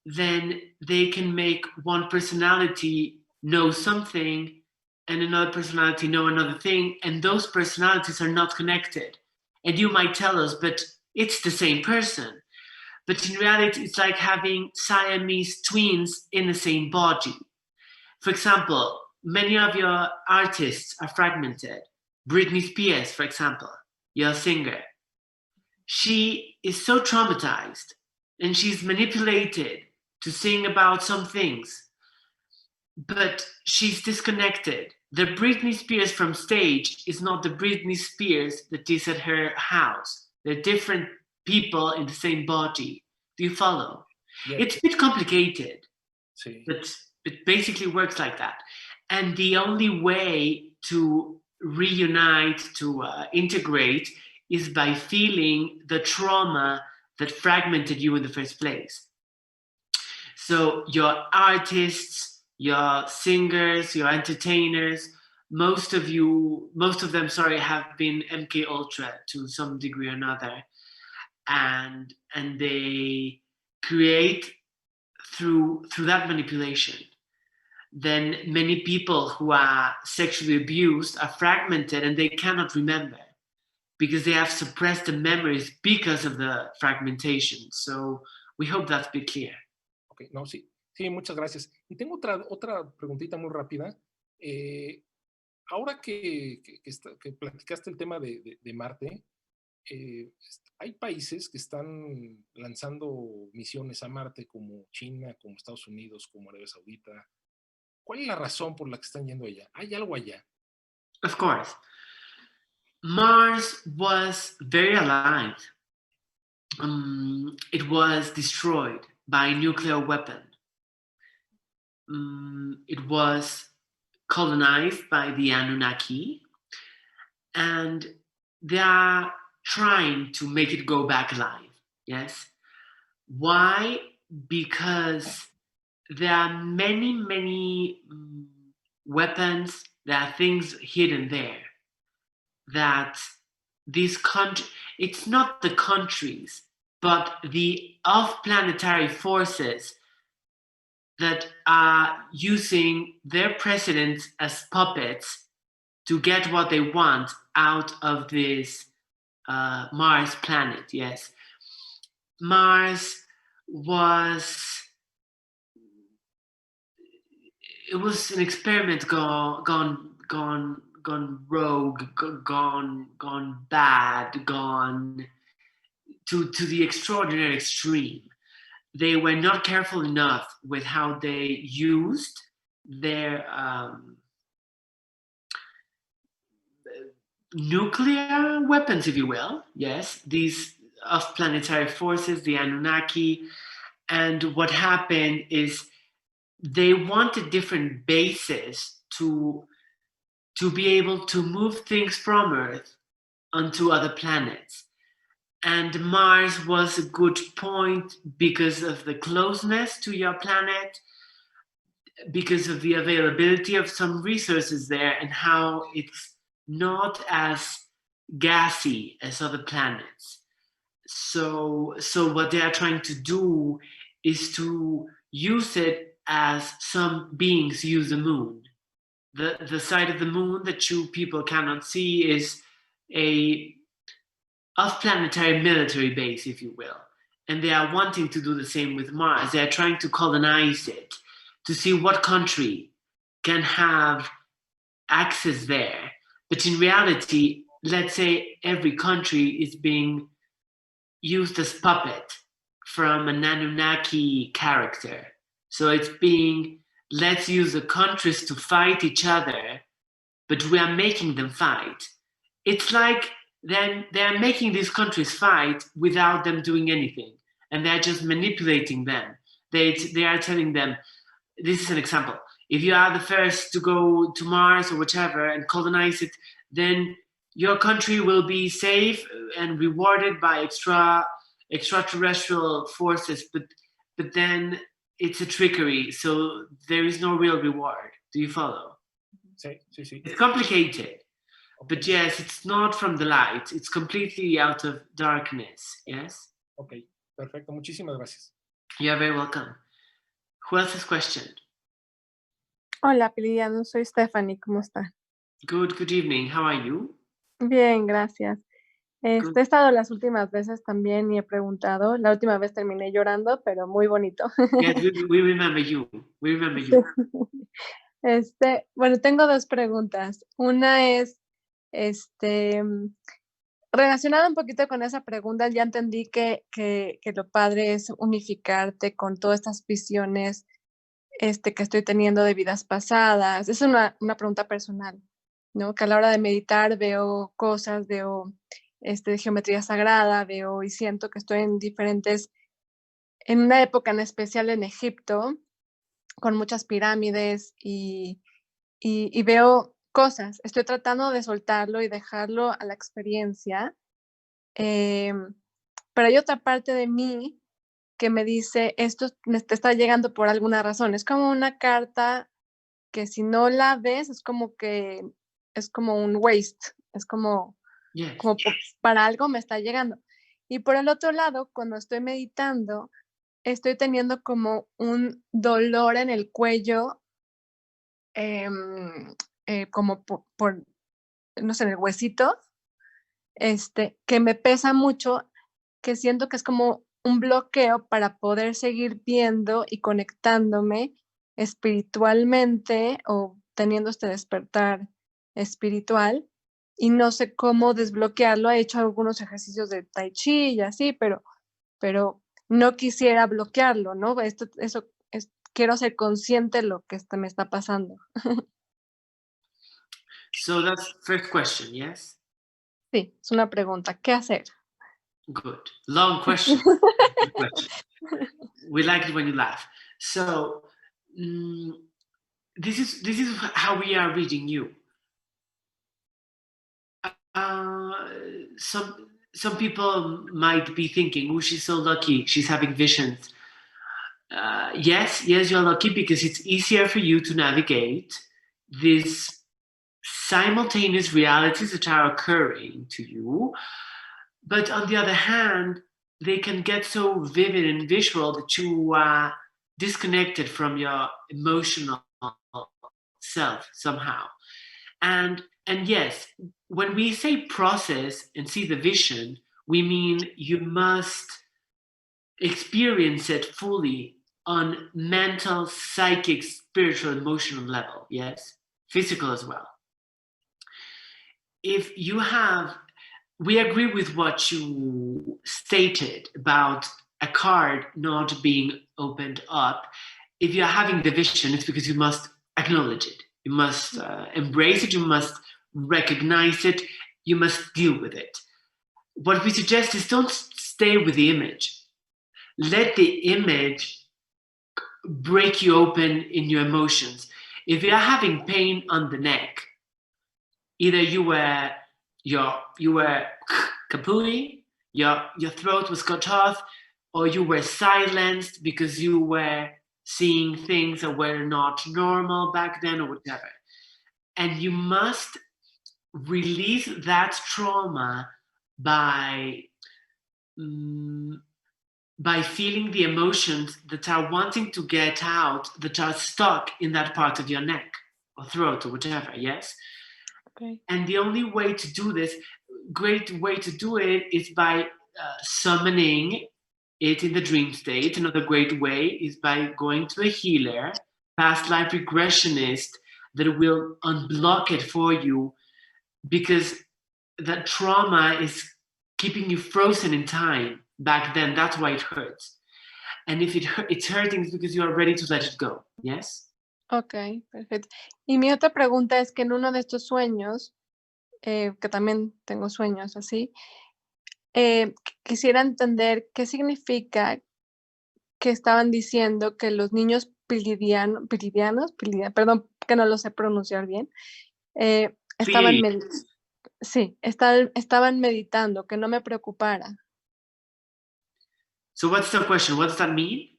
then they can make one personality know something and another personality know another thing, and those personalities are not connected. And you might tell us, but it's the same person. But in reality, it's like having Siamese twins in the same body. For example, many of your artists are fragmented. Britney Spears, for example, your singer. She is so traumatized and she's manipulated to sing about some things. but she's disconnected. The Britney Spears from stage is not the Britney Spears that is at her house. They're different people in the same body. Do you follow? Yeah. It's a bit complicated, Sí. but it basically works like that. And the only way to reunite, to integrate, is by feeling the trauma that fragmented you in the first place. So your artists, your singers, your entertainers, most of them, have been MK Ultra to some degree or another, and they create through that manipulation. Then many people who are sexually abused are fragmented and they cannot remember because they have suppressed the memories because of the fragmentation. So we hope that's been clear. Okay, no, sí, muchas gracias. Y tengo otra preguntita muy rápida. Ahora que platicaste el tema de Marte, hay países que están lanzando misiones a Marte, como China, como Estados Unidos, como Arabia Saudita. ¿Cuál es la razón por la que están yendo allá? ¿Hay algo allá? Of course. Mars was very alive. It was destroyed by a nuclear weapon. It was colonized by the Anunaki, and they are trying to make it go back alive. Yes. Why? Because there are many weapons, there are things hidden there that these countries, it's not the countries, but the off-planetary forces that are using their presidents as puppets to get what they want out of this Mars planet. Yes. Mars was an experiment gone rogue, gone bad, gone to the extraordinary extreme. They were not careful enough with how they used their nuclear weapons, if you will. Yes, these off-planetary forces, the Anunnaki. And what happened is they wanted different bases to be able to move things from Earth onto other planets. And Mars was a good point because of the closeness to your planet, because of the availability of some resources there, and how it's not as gassy as other planets. So what they are trying to do is to use it as some beings use the moon. The side of the moon that you people cannot see is a off-planetary military base, if you will. And they are wanting to do the same with Mars. They are trying to colonize it to see what country can have access there. But in reality, let's say every country is being used as puppet from an Anunnaki character. So it's being, let's use the countries to fight each other, but we are making them fight. It's like then they're making these countries fight without them doing anything, and they're just manipulating them. They are telling them, this is an example, if you are the first to go to Mars or whichever and colonize it, then your country will be safe and rewarded by extraterrestrial forces, but then it's a trickery, so there is no real reward. Do you follow? Sí. It's complicated. But yes, it's not from the light. It's completely out of darkness. Yes? Ok, perfecto. Muchísimas gracias. You're very welcome. Who else has questioned? Hola, Pleyadiano. Soy Stephanie. ¿Cómo está? Good evening. How are you? Bien, gracias. He estado las últimas veces también y he preguntado. La última vez terminé llorando, pero muy bonito. Yes, we remember you. We remember you. Bueno, tengo dos preguntas. Una es, relacionada un poquito con esa pregunta, ya entendí que lo padre es unificarte con todas estas visiones que estoy teniendo de vidas pasadas. Es una pregunta personal, ¿no? Que a la hora de meditar veo cosas, veo de geometría sagrada, veo y siento que estoy en una época en especial en Egipto, con muchas pirámides y veo cosas. Estoy tratando de soltarlo y dejarlo a la experiencia. Pero hay otra parte de mí que me dice, esto te está llegando por alguna razón. Es como una carta que si no la ves es como un waste, es como para algo me está llegando. Y por el otro lado, cuando estoy meditando, estoy teniendo como un dolor en el cuello, como no sé, en el huesito, que me pesa mucho, que siento que es como un bloqueo para poder seguir viendo y conectándome espiritualmente o teniendo este despertar espiritual y no sé cómo desbloquearlo. He hecho algunos ejercicios de tai chi y así, pero no quisiera bloquearlo, ¿no? Quiero ser consciente de lo que me está pasando. So that's first question, yes? Sí, es una pregunta. ¿Qué hacer? Good. Long question. Good question. We like it when you laugh. So this is how we are reading you. Some people might be thinking, "Oh, she's so lucky. She's having visions." Yes, you're lucky because it's easier for you to navigate these simultaneous realities that are occurring to you. But on the other hand, they can get so vivid and visual that you are disconnected from your emotional self somehow. And yes, when we say process and see the vision, we mean you must experience it fully on mental, psychic, spiritual, emotional level, yes? Physical as well. If you have, we agree with what you stated about a card not being opened up. If you're having the vision, it's because you must acknowledge it. You must embrace it. You must recognize it. You must deal with it. What we suggest is don't stay with the image. Let the image break you open in your emotions. If you're having pain on the neck, either you were kapui, your throat was cut off, or you were silenced because you were seeing things that were not normal back then or whatever. And you must release that trauma by feeling the emotions that are wanting to get out, that are stuck in that part of your neck or throat or whatever, yes? Okay. And the only way to do this, great way to do it, is by summoning it in the dream state. Another great way is by going to a healer, past life regressionist, that will unblock it for you, because that trauma is keeping you frozen in time back then. That's why it hurts. And if it's hurting, it's because you are ready to let it go. Yes? Ok, perfecto. Y mi otra pregunta es que en uno de estos sueños, que también tengo sueños así, quisiera entender qué significa que estaban diciendo que los niños perdón, que no lo sé pronunciar bien, estaban meditando, que no me preocupara. So what's the question? What does that mean?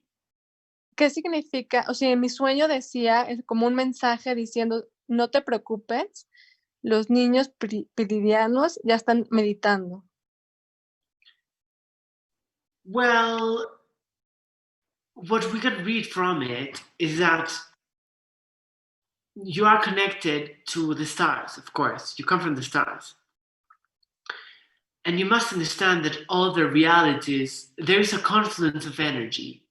¿Qué significa? O sea, en mi sueño decía, es como un mensaje diciendo, no te preocupes, los niños pleiadianos ya están meditando. Well, what we can read from it is that you are connected to the stars, of course. You come from the stars. And you must understand that all the realities, there is a confluence of energy.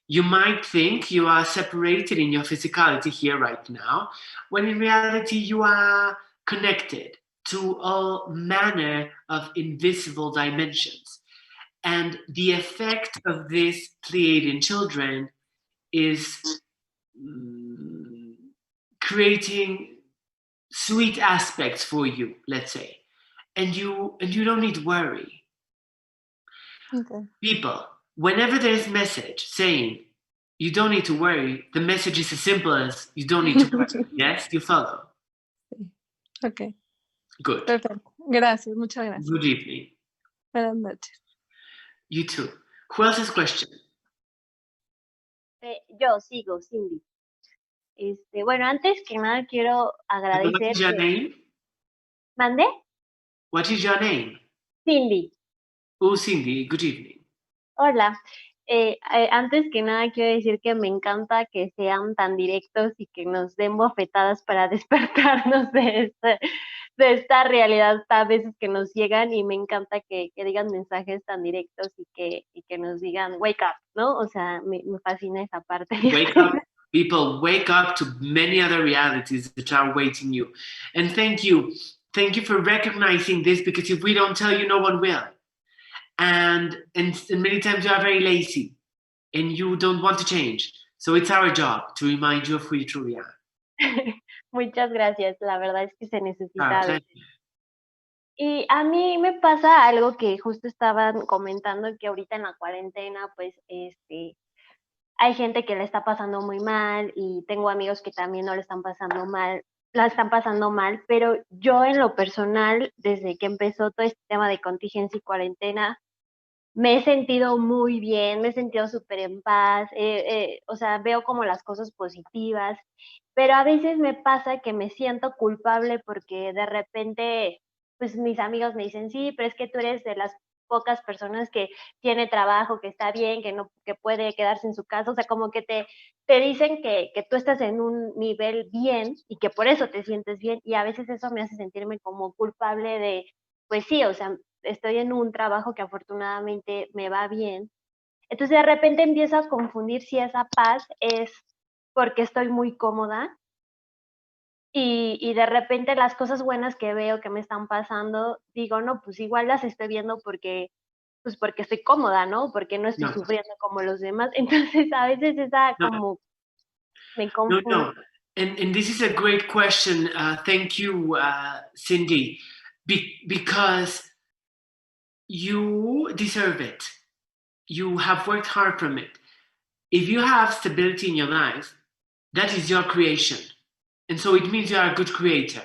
You might think you are separated in your physicality here right now, when in reality you are connected to all manner of invisible dimensions. And the effect of these Pleiadian children is creating sweet aspects for you, let's say, and you don't need to worry. Okay. People, whenever there's a message saying you don't need to worry, the message is as simple as you don't need to worry. Yes, you follow. Ok, Good. perfecto. Gracias, muchas gracias. Good evening. Buenas noches. You too. Who else has a question? Yo sigo, Cindy. Bueno, antes que nada quiero What agradecer is your que... name? ¿Mandé? What is your name? Cindy. Oh, Cindy, good evening. Hola. Antes que nada quiero decir que me encanta que sean tan directos y que nos den bofetadas para despertarnos de esta realidad a veces que nos llegan, y me encanta que digan mensajes tan directos y que nos digan wake up, ¿no? O sea, me fascina esa parte. Wake up, people, wake up to many other realities that are waiting you. And thank you. Thank you for recognizing this, because if we don't tell you, no one will. And many times you are very lazy and you don't want to change. So it's our job to remind you of who you truly are. Muchas gracias, la verdad es que se necesita. Pleasure. Y a mí me pasa algo que justo estaban comentando, que ahorita en la cuarentena, pues, hay gente que le está pasando muy mal, y tengo amigos que también no le están pasando mal, pero yo en lo personal, desde que empezó todo este tema de contingencia y cuarentena, me he sentido muy bien, me he sentido súper en paz, o sea, veo como las cosas positivas, pero a veces me pasa que me siento culpable porque de repente, pues mis amigos me dicen, sí, pero es que tú eres de las pocas personas que tiene trabajo, que está bien, que puede quedarse en su casa, o sea, como que te dicen que tú estás en un nivel bien y que por eso te sientes bien, y a veces eso me hace sentirme como culpable de, pues sí, o sea, estoy en un trabajo que afortunadamente me va bien. Entonces de repente empiezo a confundir si esa paz es porque estoy muy cómoda, y de repente las cosas buenas que veo que me están pasando, digo, no, pues igual las estoy viendo porque estoy cómoda, ¿no? Porque no estoy sufriendo como los demás. Entonces a veces esa como me confunde. No. And this is a great question. Thank you, Cindy, because you deserve it. You have worked hard from it. If you have stability in your life, that is your creation. And so it means you are a good creator.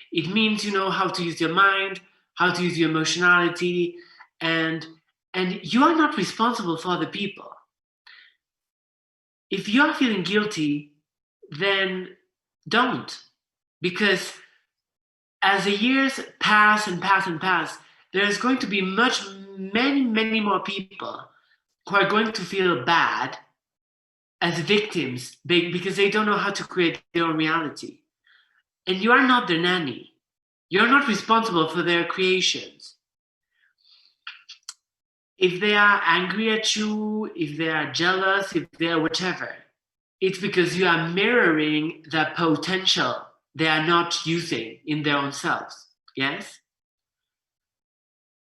It means you know how to use your mind, how to use your emotionality, and you are not responsible for other people. If you are feeling guilty, then don't. Because as the years pass and pass and pass, there's going to be many more people who are going to feel bad as victims because they don't know how to create their own reality. And you are not their nanny. You're not responsible for their creations. If they are angry at you, if they are jealous, if they are whatever, it's because you are mirroring the potential they are not using in their own selves. Yes?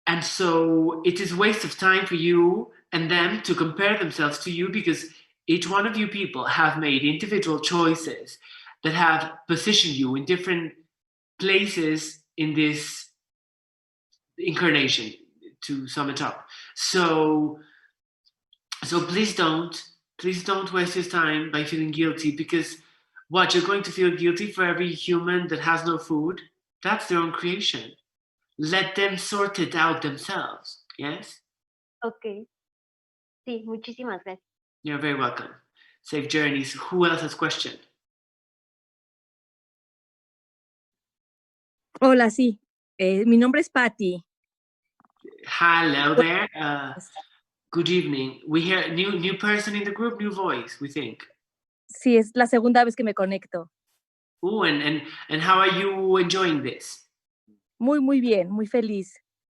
And so it is a waste of time for you and them to compare themselves to you, because each one of you people have made individual choices that have positioned you in different places in this incarnation, to sum it up. So please don't waste your time by feeling guilty, because what, you're going to feel guilty for every human that has no food? That's their own creation. Let them sort it out themselves. Yes? Okay. Sí, muchísimas gracias. You're very welcome. Safe journeys. Who else has a question? Hola, sí. Mi nombre es Patty. Hello there. Good evening. We hear new person in the group, new voice, we think. Sí, es la segunda vez que me conecto. Oh, and how are you enjoying this? Muy bien, muy feliz.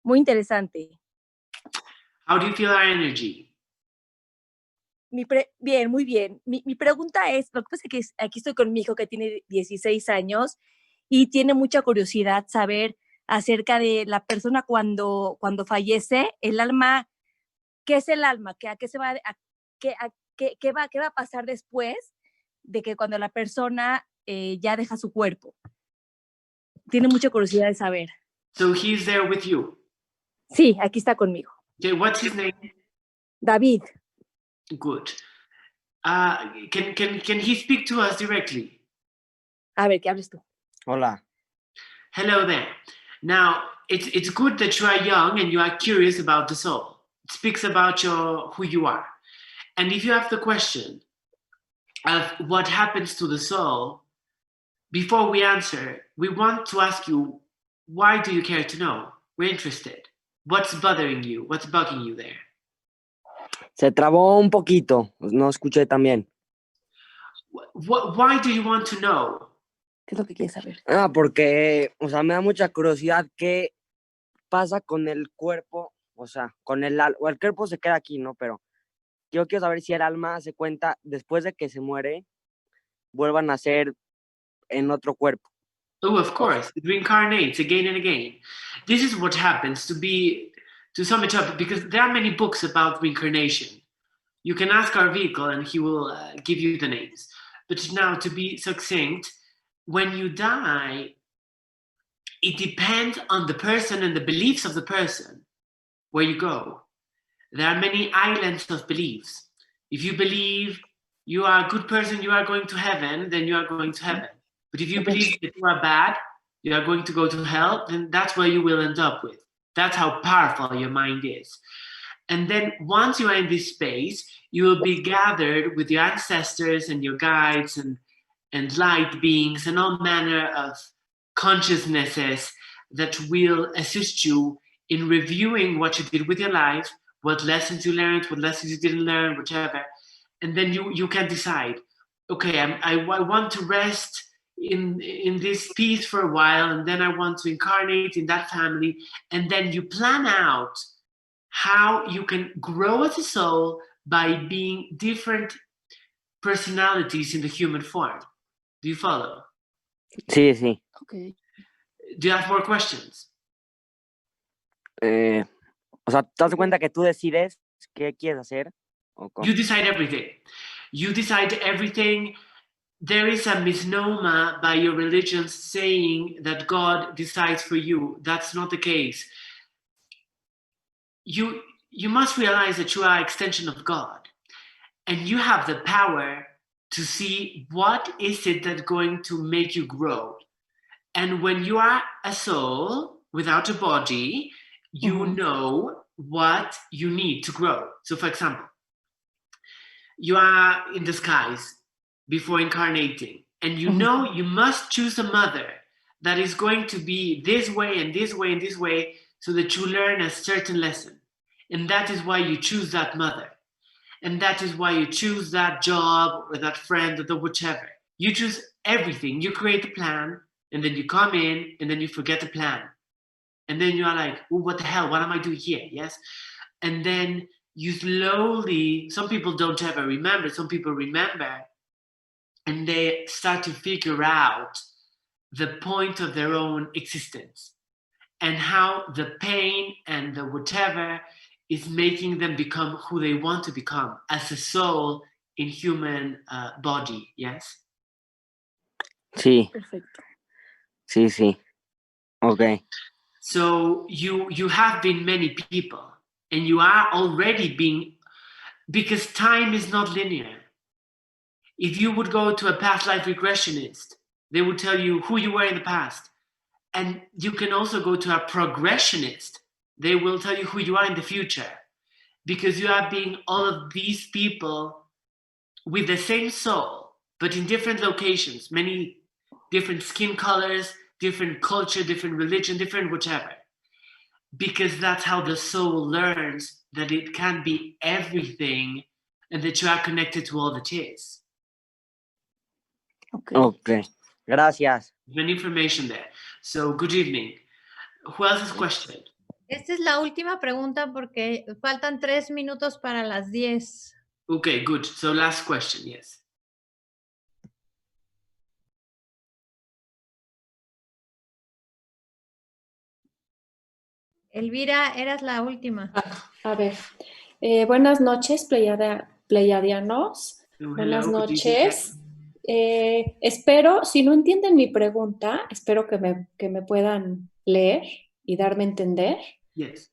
Muy interesante. How do you feel our energy? Bien, muy bien. Mi pregunta es, lo que pasa es que aquí estoy con mi hijo que tiene 16 años y tiene mucha curiosidad saber acerca de la persona cuando fallece, el alma. ¿Qué es el alma? ¿Qué va a pasar después? de que cuando la persona ya deja su cuerpo. Tiene mucha curiosidad de saber. So he's there with you? Sí, aquí está conmigo. Okay, what's his name? David. Good. Can he speak to us directly? A ver, ¿qué hables tú? Hola. Hello there. Now, it's good that you are young and you are curious about the soul. It speaks about who you are. And if you have the question of what happens to the soul, before we answer, we want to ask you, why do you care to know? We're interested. What's bothering you? What's bugging you there? Se trabó un poquito, no escuché también. Why do you want to know? ¿Qué es lo que quieres saber? Porque, o sea, me da mucha curiosidad qué pasa con el cuerpo, o sea, con el cuerpo se queda aquí, ¿no? Pero yo quiero saber si el alma se cuenta después de que se muere, vuelvan a nacer en otro cuerpo. Oh, of course, it reincarnates again and again. This is what happens to sum it up, because there are many books about reincarnation. You can ask our vehicle and he will give you the names. But now, to be succinct, when you die, it depends on the person and the beliefs of the person where you go. There are many islands of beliefs. If you believe you are a good person, you are going to heaven, then you are going to heaven. But if you believe that you are bad, you are going to go to hell, then that's where you will end up with. That's how powerful your mind is. And then once you are in this space, you will be gathered with your ancestors and your guides and light beings and all manner of consciousnesses that will assist you in reviewing what you did with your life, what lessons you learned, what lessons you didn't learn, whichever. And then you can decide, okay, I want to rest in this peace for a while, and then I want to incarnate in that family. And then you plan out how you can grow as a soul by being different personalities in the human form. Do you follow? Sí, sí. Okay. Do you have more questions? O sea, ¿te das cuenta que tú decides qué quieres hacer? ¿O cómo? You decide everything. You decide everything. There is a misnomer by your religions saying that God decides for you. That's not the case. You must realize that you are an extension of God, and you have the power to see what is it that's going to make you grow. And when you are a soul without a body, you know what you need to grow. So for example, you are in the skies before incarnating, and you know you must choose a mother that is going to be this way and this way and this way, so that you learn a certain lesson. And that is why you choose that mother. And that is why you choose that job or that friend or the whichever. You choose everything. You create a plan, and then you come in, and then you forget the plan. And then you are like, oh, what the hell? What am I doing here? Yes. And then you slowly, some people don't ever remember, some people remember, and they start to figure out the point of their own existence and how the pain and the whatever is making them become who they want to become as a soul in human body. Yes. Sí. Perfecto. Sí, sí. Okay. So you have been many people, and you are already being, because time is not linear. If you would go to a past life regressionist, they would tell you who you were in the past. And you can also go to a progressionist. They will tell you who you are in the future, because you are being all of these people with the same soul, but in different locations, many different skin colors, different culture, different religion, different whichever. Because that's how the soul learns that it can be everything and that you are connected to all that is. Okay. Gracias. Many information there. So, good evening. Who else has question? Esta es la última pregunta porque faltan 3 minutos para las 10. Okay, good. So, last question, yes. Elvira, eras la última. A ver, buenas noches, Pleyadianos. Hello, Buenas good noches. Espero, si no entienden mi pregunta, espero que me puedan leer y darme a entender. Yes.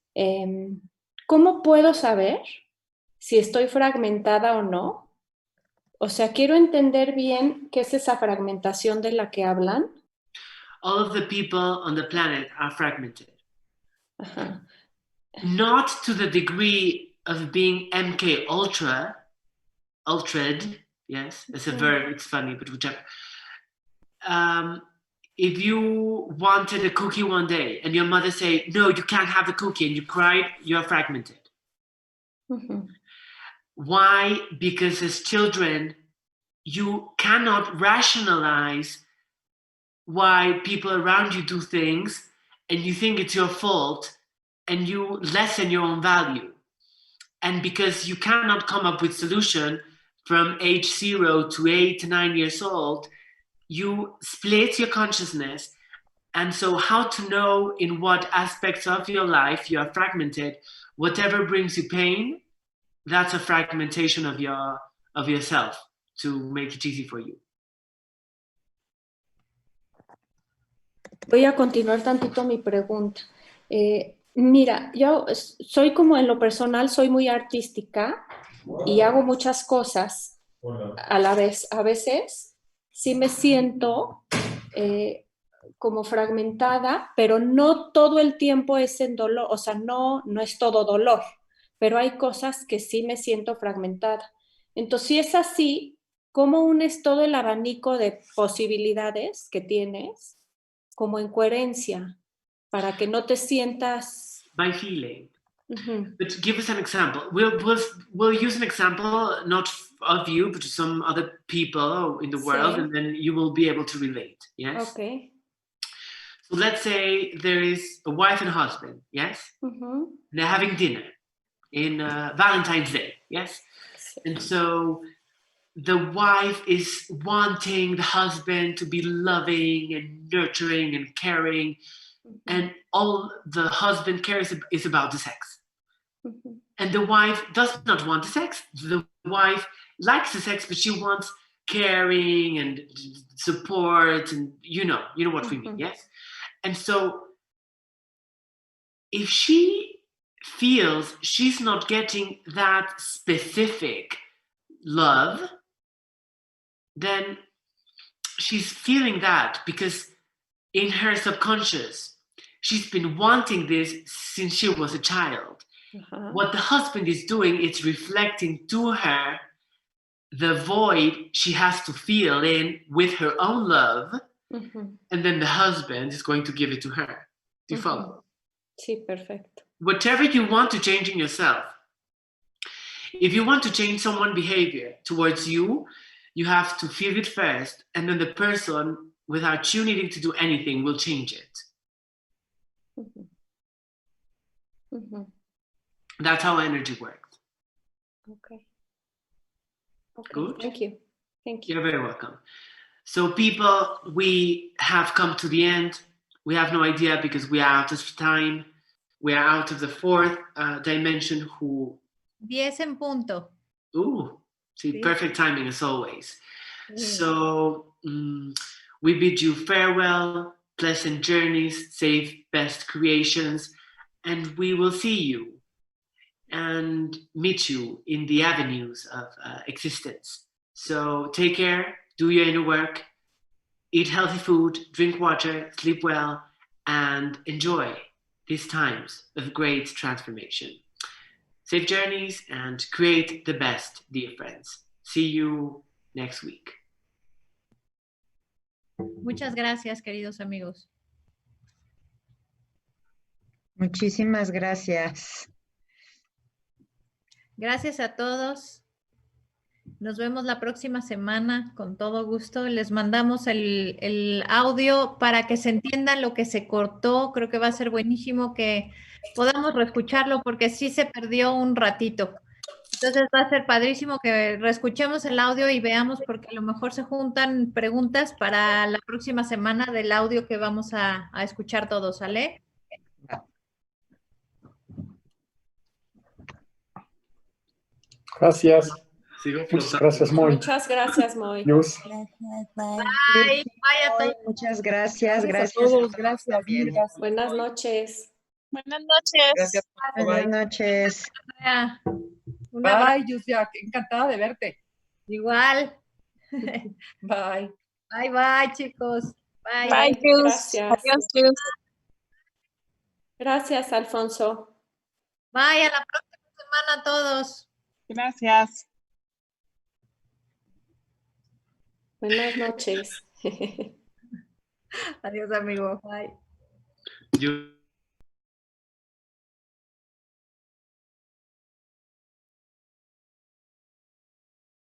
¿Cómo puedo saber si estoy fragmentada o no? O sea, quiero entender bien qué es esa fragmentación de la que hablan. All of the people on the planet are fragmented. Ajá. Not to the degree of being MK ultrad, yes, it's a verb, it's funny, but whichever. If you wanted a cookie one day and your mother say, no, you can't have the cookie, and you cried, you're fragmented. Mm-hmm. Why? Because as children, you cannot rationalize why people around you do things, and you think it's your fault, and you lessen your own value. And because you cannot come up with solution from age 0 to 8 to 9 years old, you split your consciousness. And so how to know in what aspects of your life you are fragmented, whatever brings you pain, that's a fragmentation of yourself to make it easy for you. Voy a continuar tantito mi pregunta. Mira, yo soy como en lo personal, soy muy artística y hago muchas cosas a la vez. A veces sí me siento como fragmentada, pero no todo el tiempo es en dolor, o sea, no es todo dolor, pero hay cosas que sí me siento fragmentada. Entonces, si es así, ¿cómo unes todo el abanico de posibilidades que tienes como en coherencia para que no te sientas... By feeling. Uh-huh. But give us an example. We'll use an example, not of you, but some other people in the world, and then you will be able to relate, yes? Okay. So let's say there is a wife and a husband, yes? Uh-huh. They're having dinner in Valentine's Day, yes? And so the wife is wanting the husband to be loving and nurturing and caring, and all the husband cares is about the sex. Mm-hmm. And the wife does not want the sex. The wife likes the sex, but she wants caring and support, and you know what we mean, yes? And so if she feels she's not getting that specific love, then she's feeling that because in her subconscious, she's been wanting this since she was a child. Uh-huh. What the husband is doing, it's reflecting to her the void she has to fill in with her own love, and then the husband is going to give it to her. Do you follow? Sí, perfecto. Whatever you want to change in yourself, if you want to change someone's behavior towards you, you have to feel it first, and then the person, without you needing to do anything, will change it. That's how energy works. Okay. Good. Thank you. You're very welcome. So people, we have come to the end. We have no idea because we are out of time. We are out of the fourth dimension who... 10 en punto. Ooh, see, Sí. Perfect timing as always. So we bid you farewell, pleasant journeys, safe, best creations, and we will see you and meet you in the avenues of existence. So take care, do your inner work, eat healthy food, drink water, sleep well, and enjoy these times of great transformation. Safe journeys and create the best, dear friends. See you next week. Muchas gracias, queridos amigos. Muchísimas gracias. Gracias a todos. Nos vemos la próxima semana con todo gusto. Les mandamos el audio para que se entienda lo que se cortó. Creo que va a ser buenísimo que podamos reescucharlo porque sí se perdió un ratito. Entonces va a ser padrísimo que reescuchemos el audio y veamos porque a lo mejor se juntan preguntas para la próxima semana del audio que vamos a escuchar todos, ¿sale? Gracias. Sigo Muchas flotando. gracias, Moy. Muchas gracias, Moy. Dios. Gracias, bye. Bye, bye a todos. Muchas gracias. Gracias a Gracias todos, gracias, también. Lucas. Buenas noches. Buenas noches. Gracias. Buenas Bye. noches. Andrea. Un abrazo. Bye, Yusia. Encantada de verte. Igual. Bye. Bye, bye, chicos. Bye. Bye, Cruz. Gracias. Adiós, Cruz. Gracias, Alfonso. Bye, a la próxima semana a todos. Gracias. Buenas noches. Adiós, amigo. Bye. Yo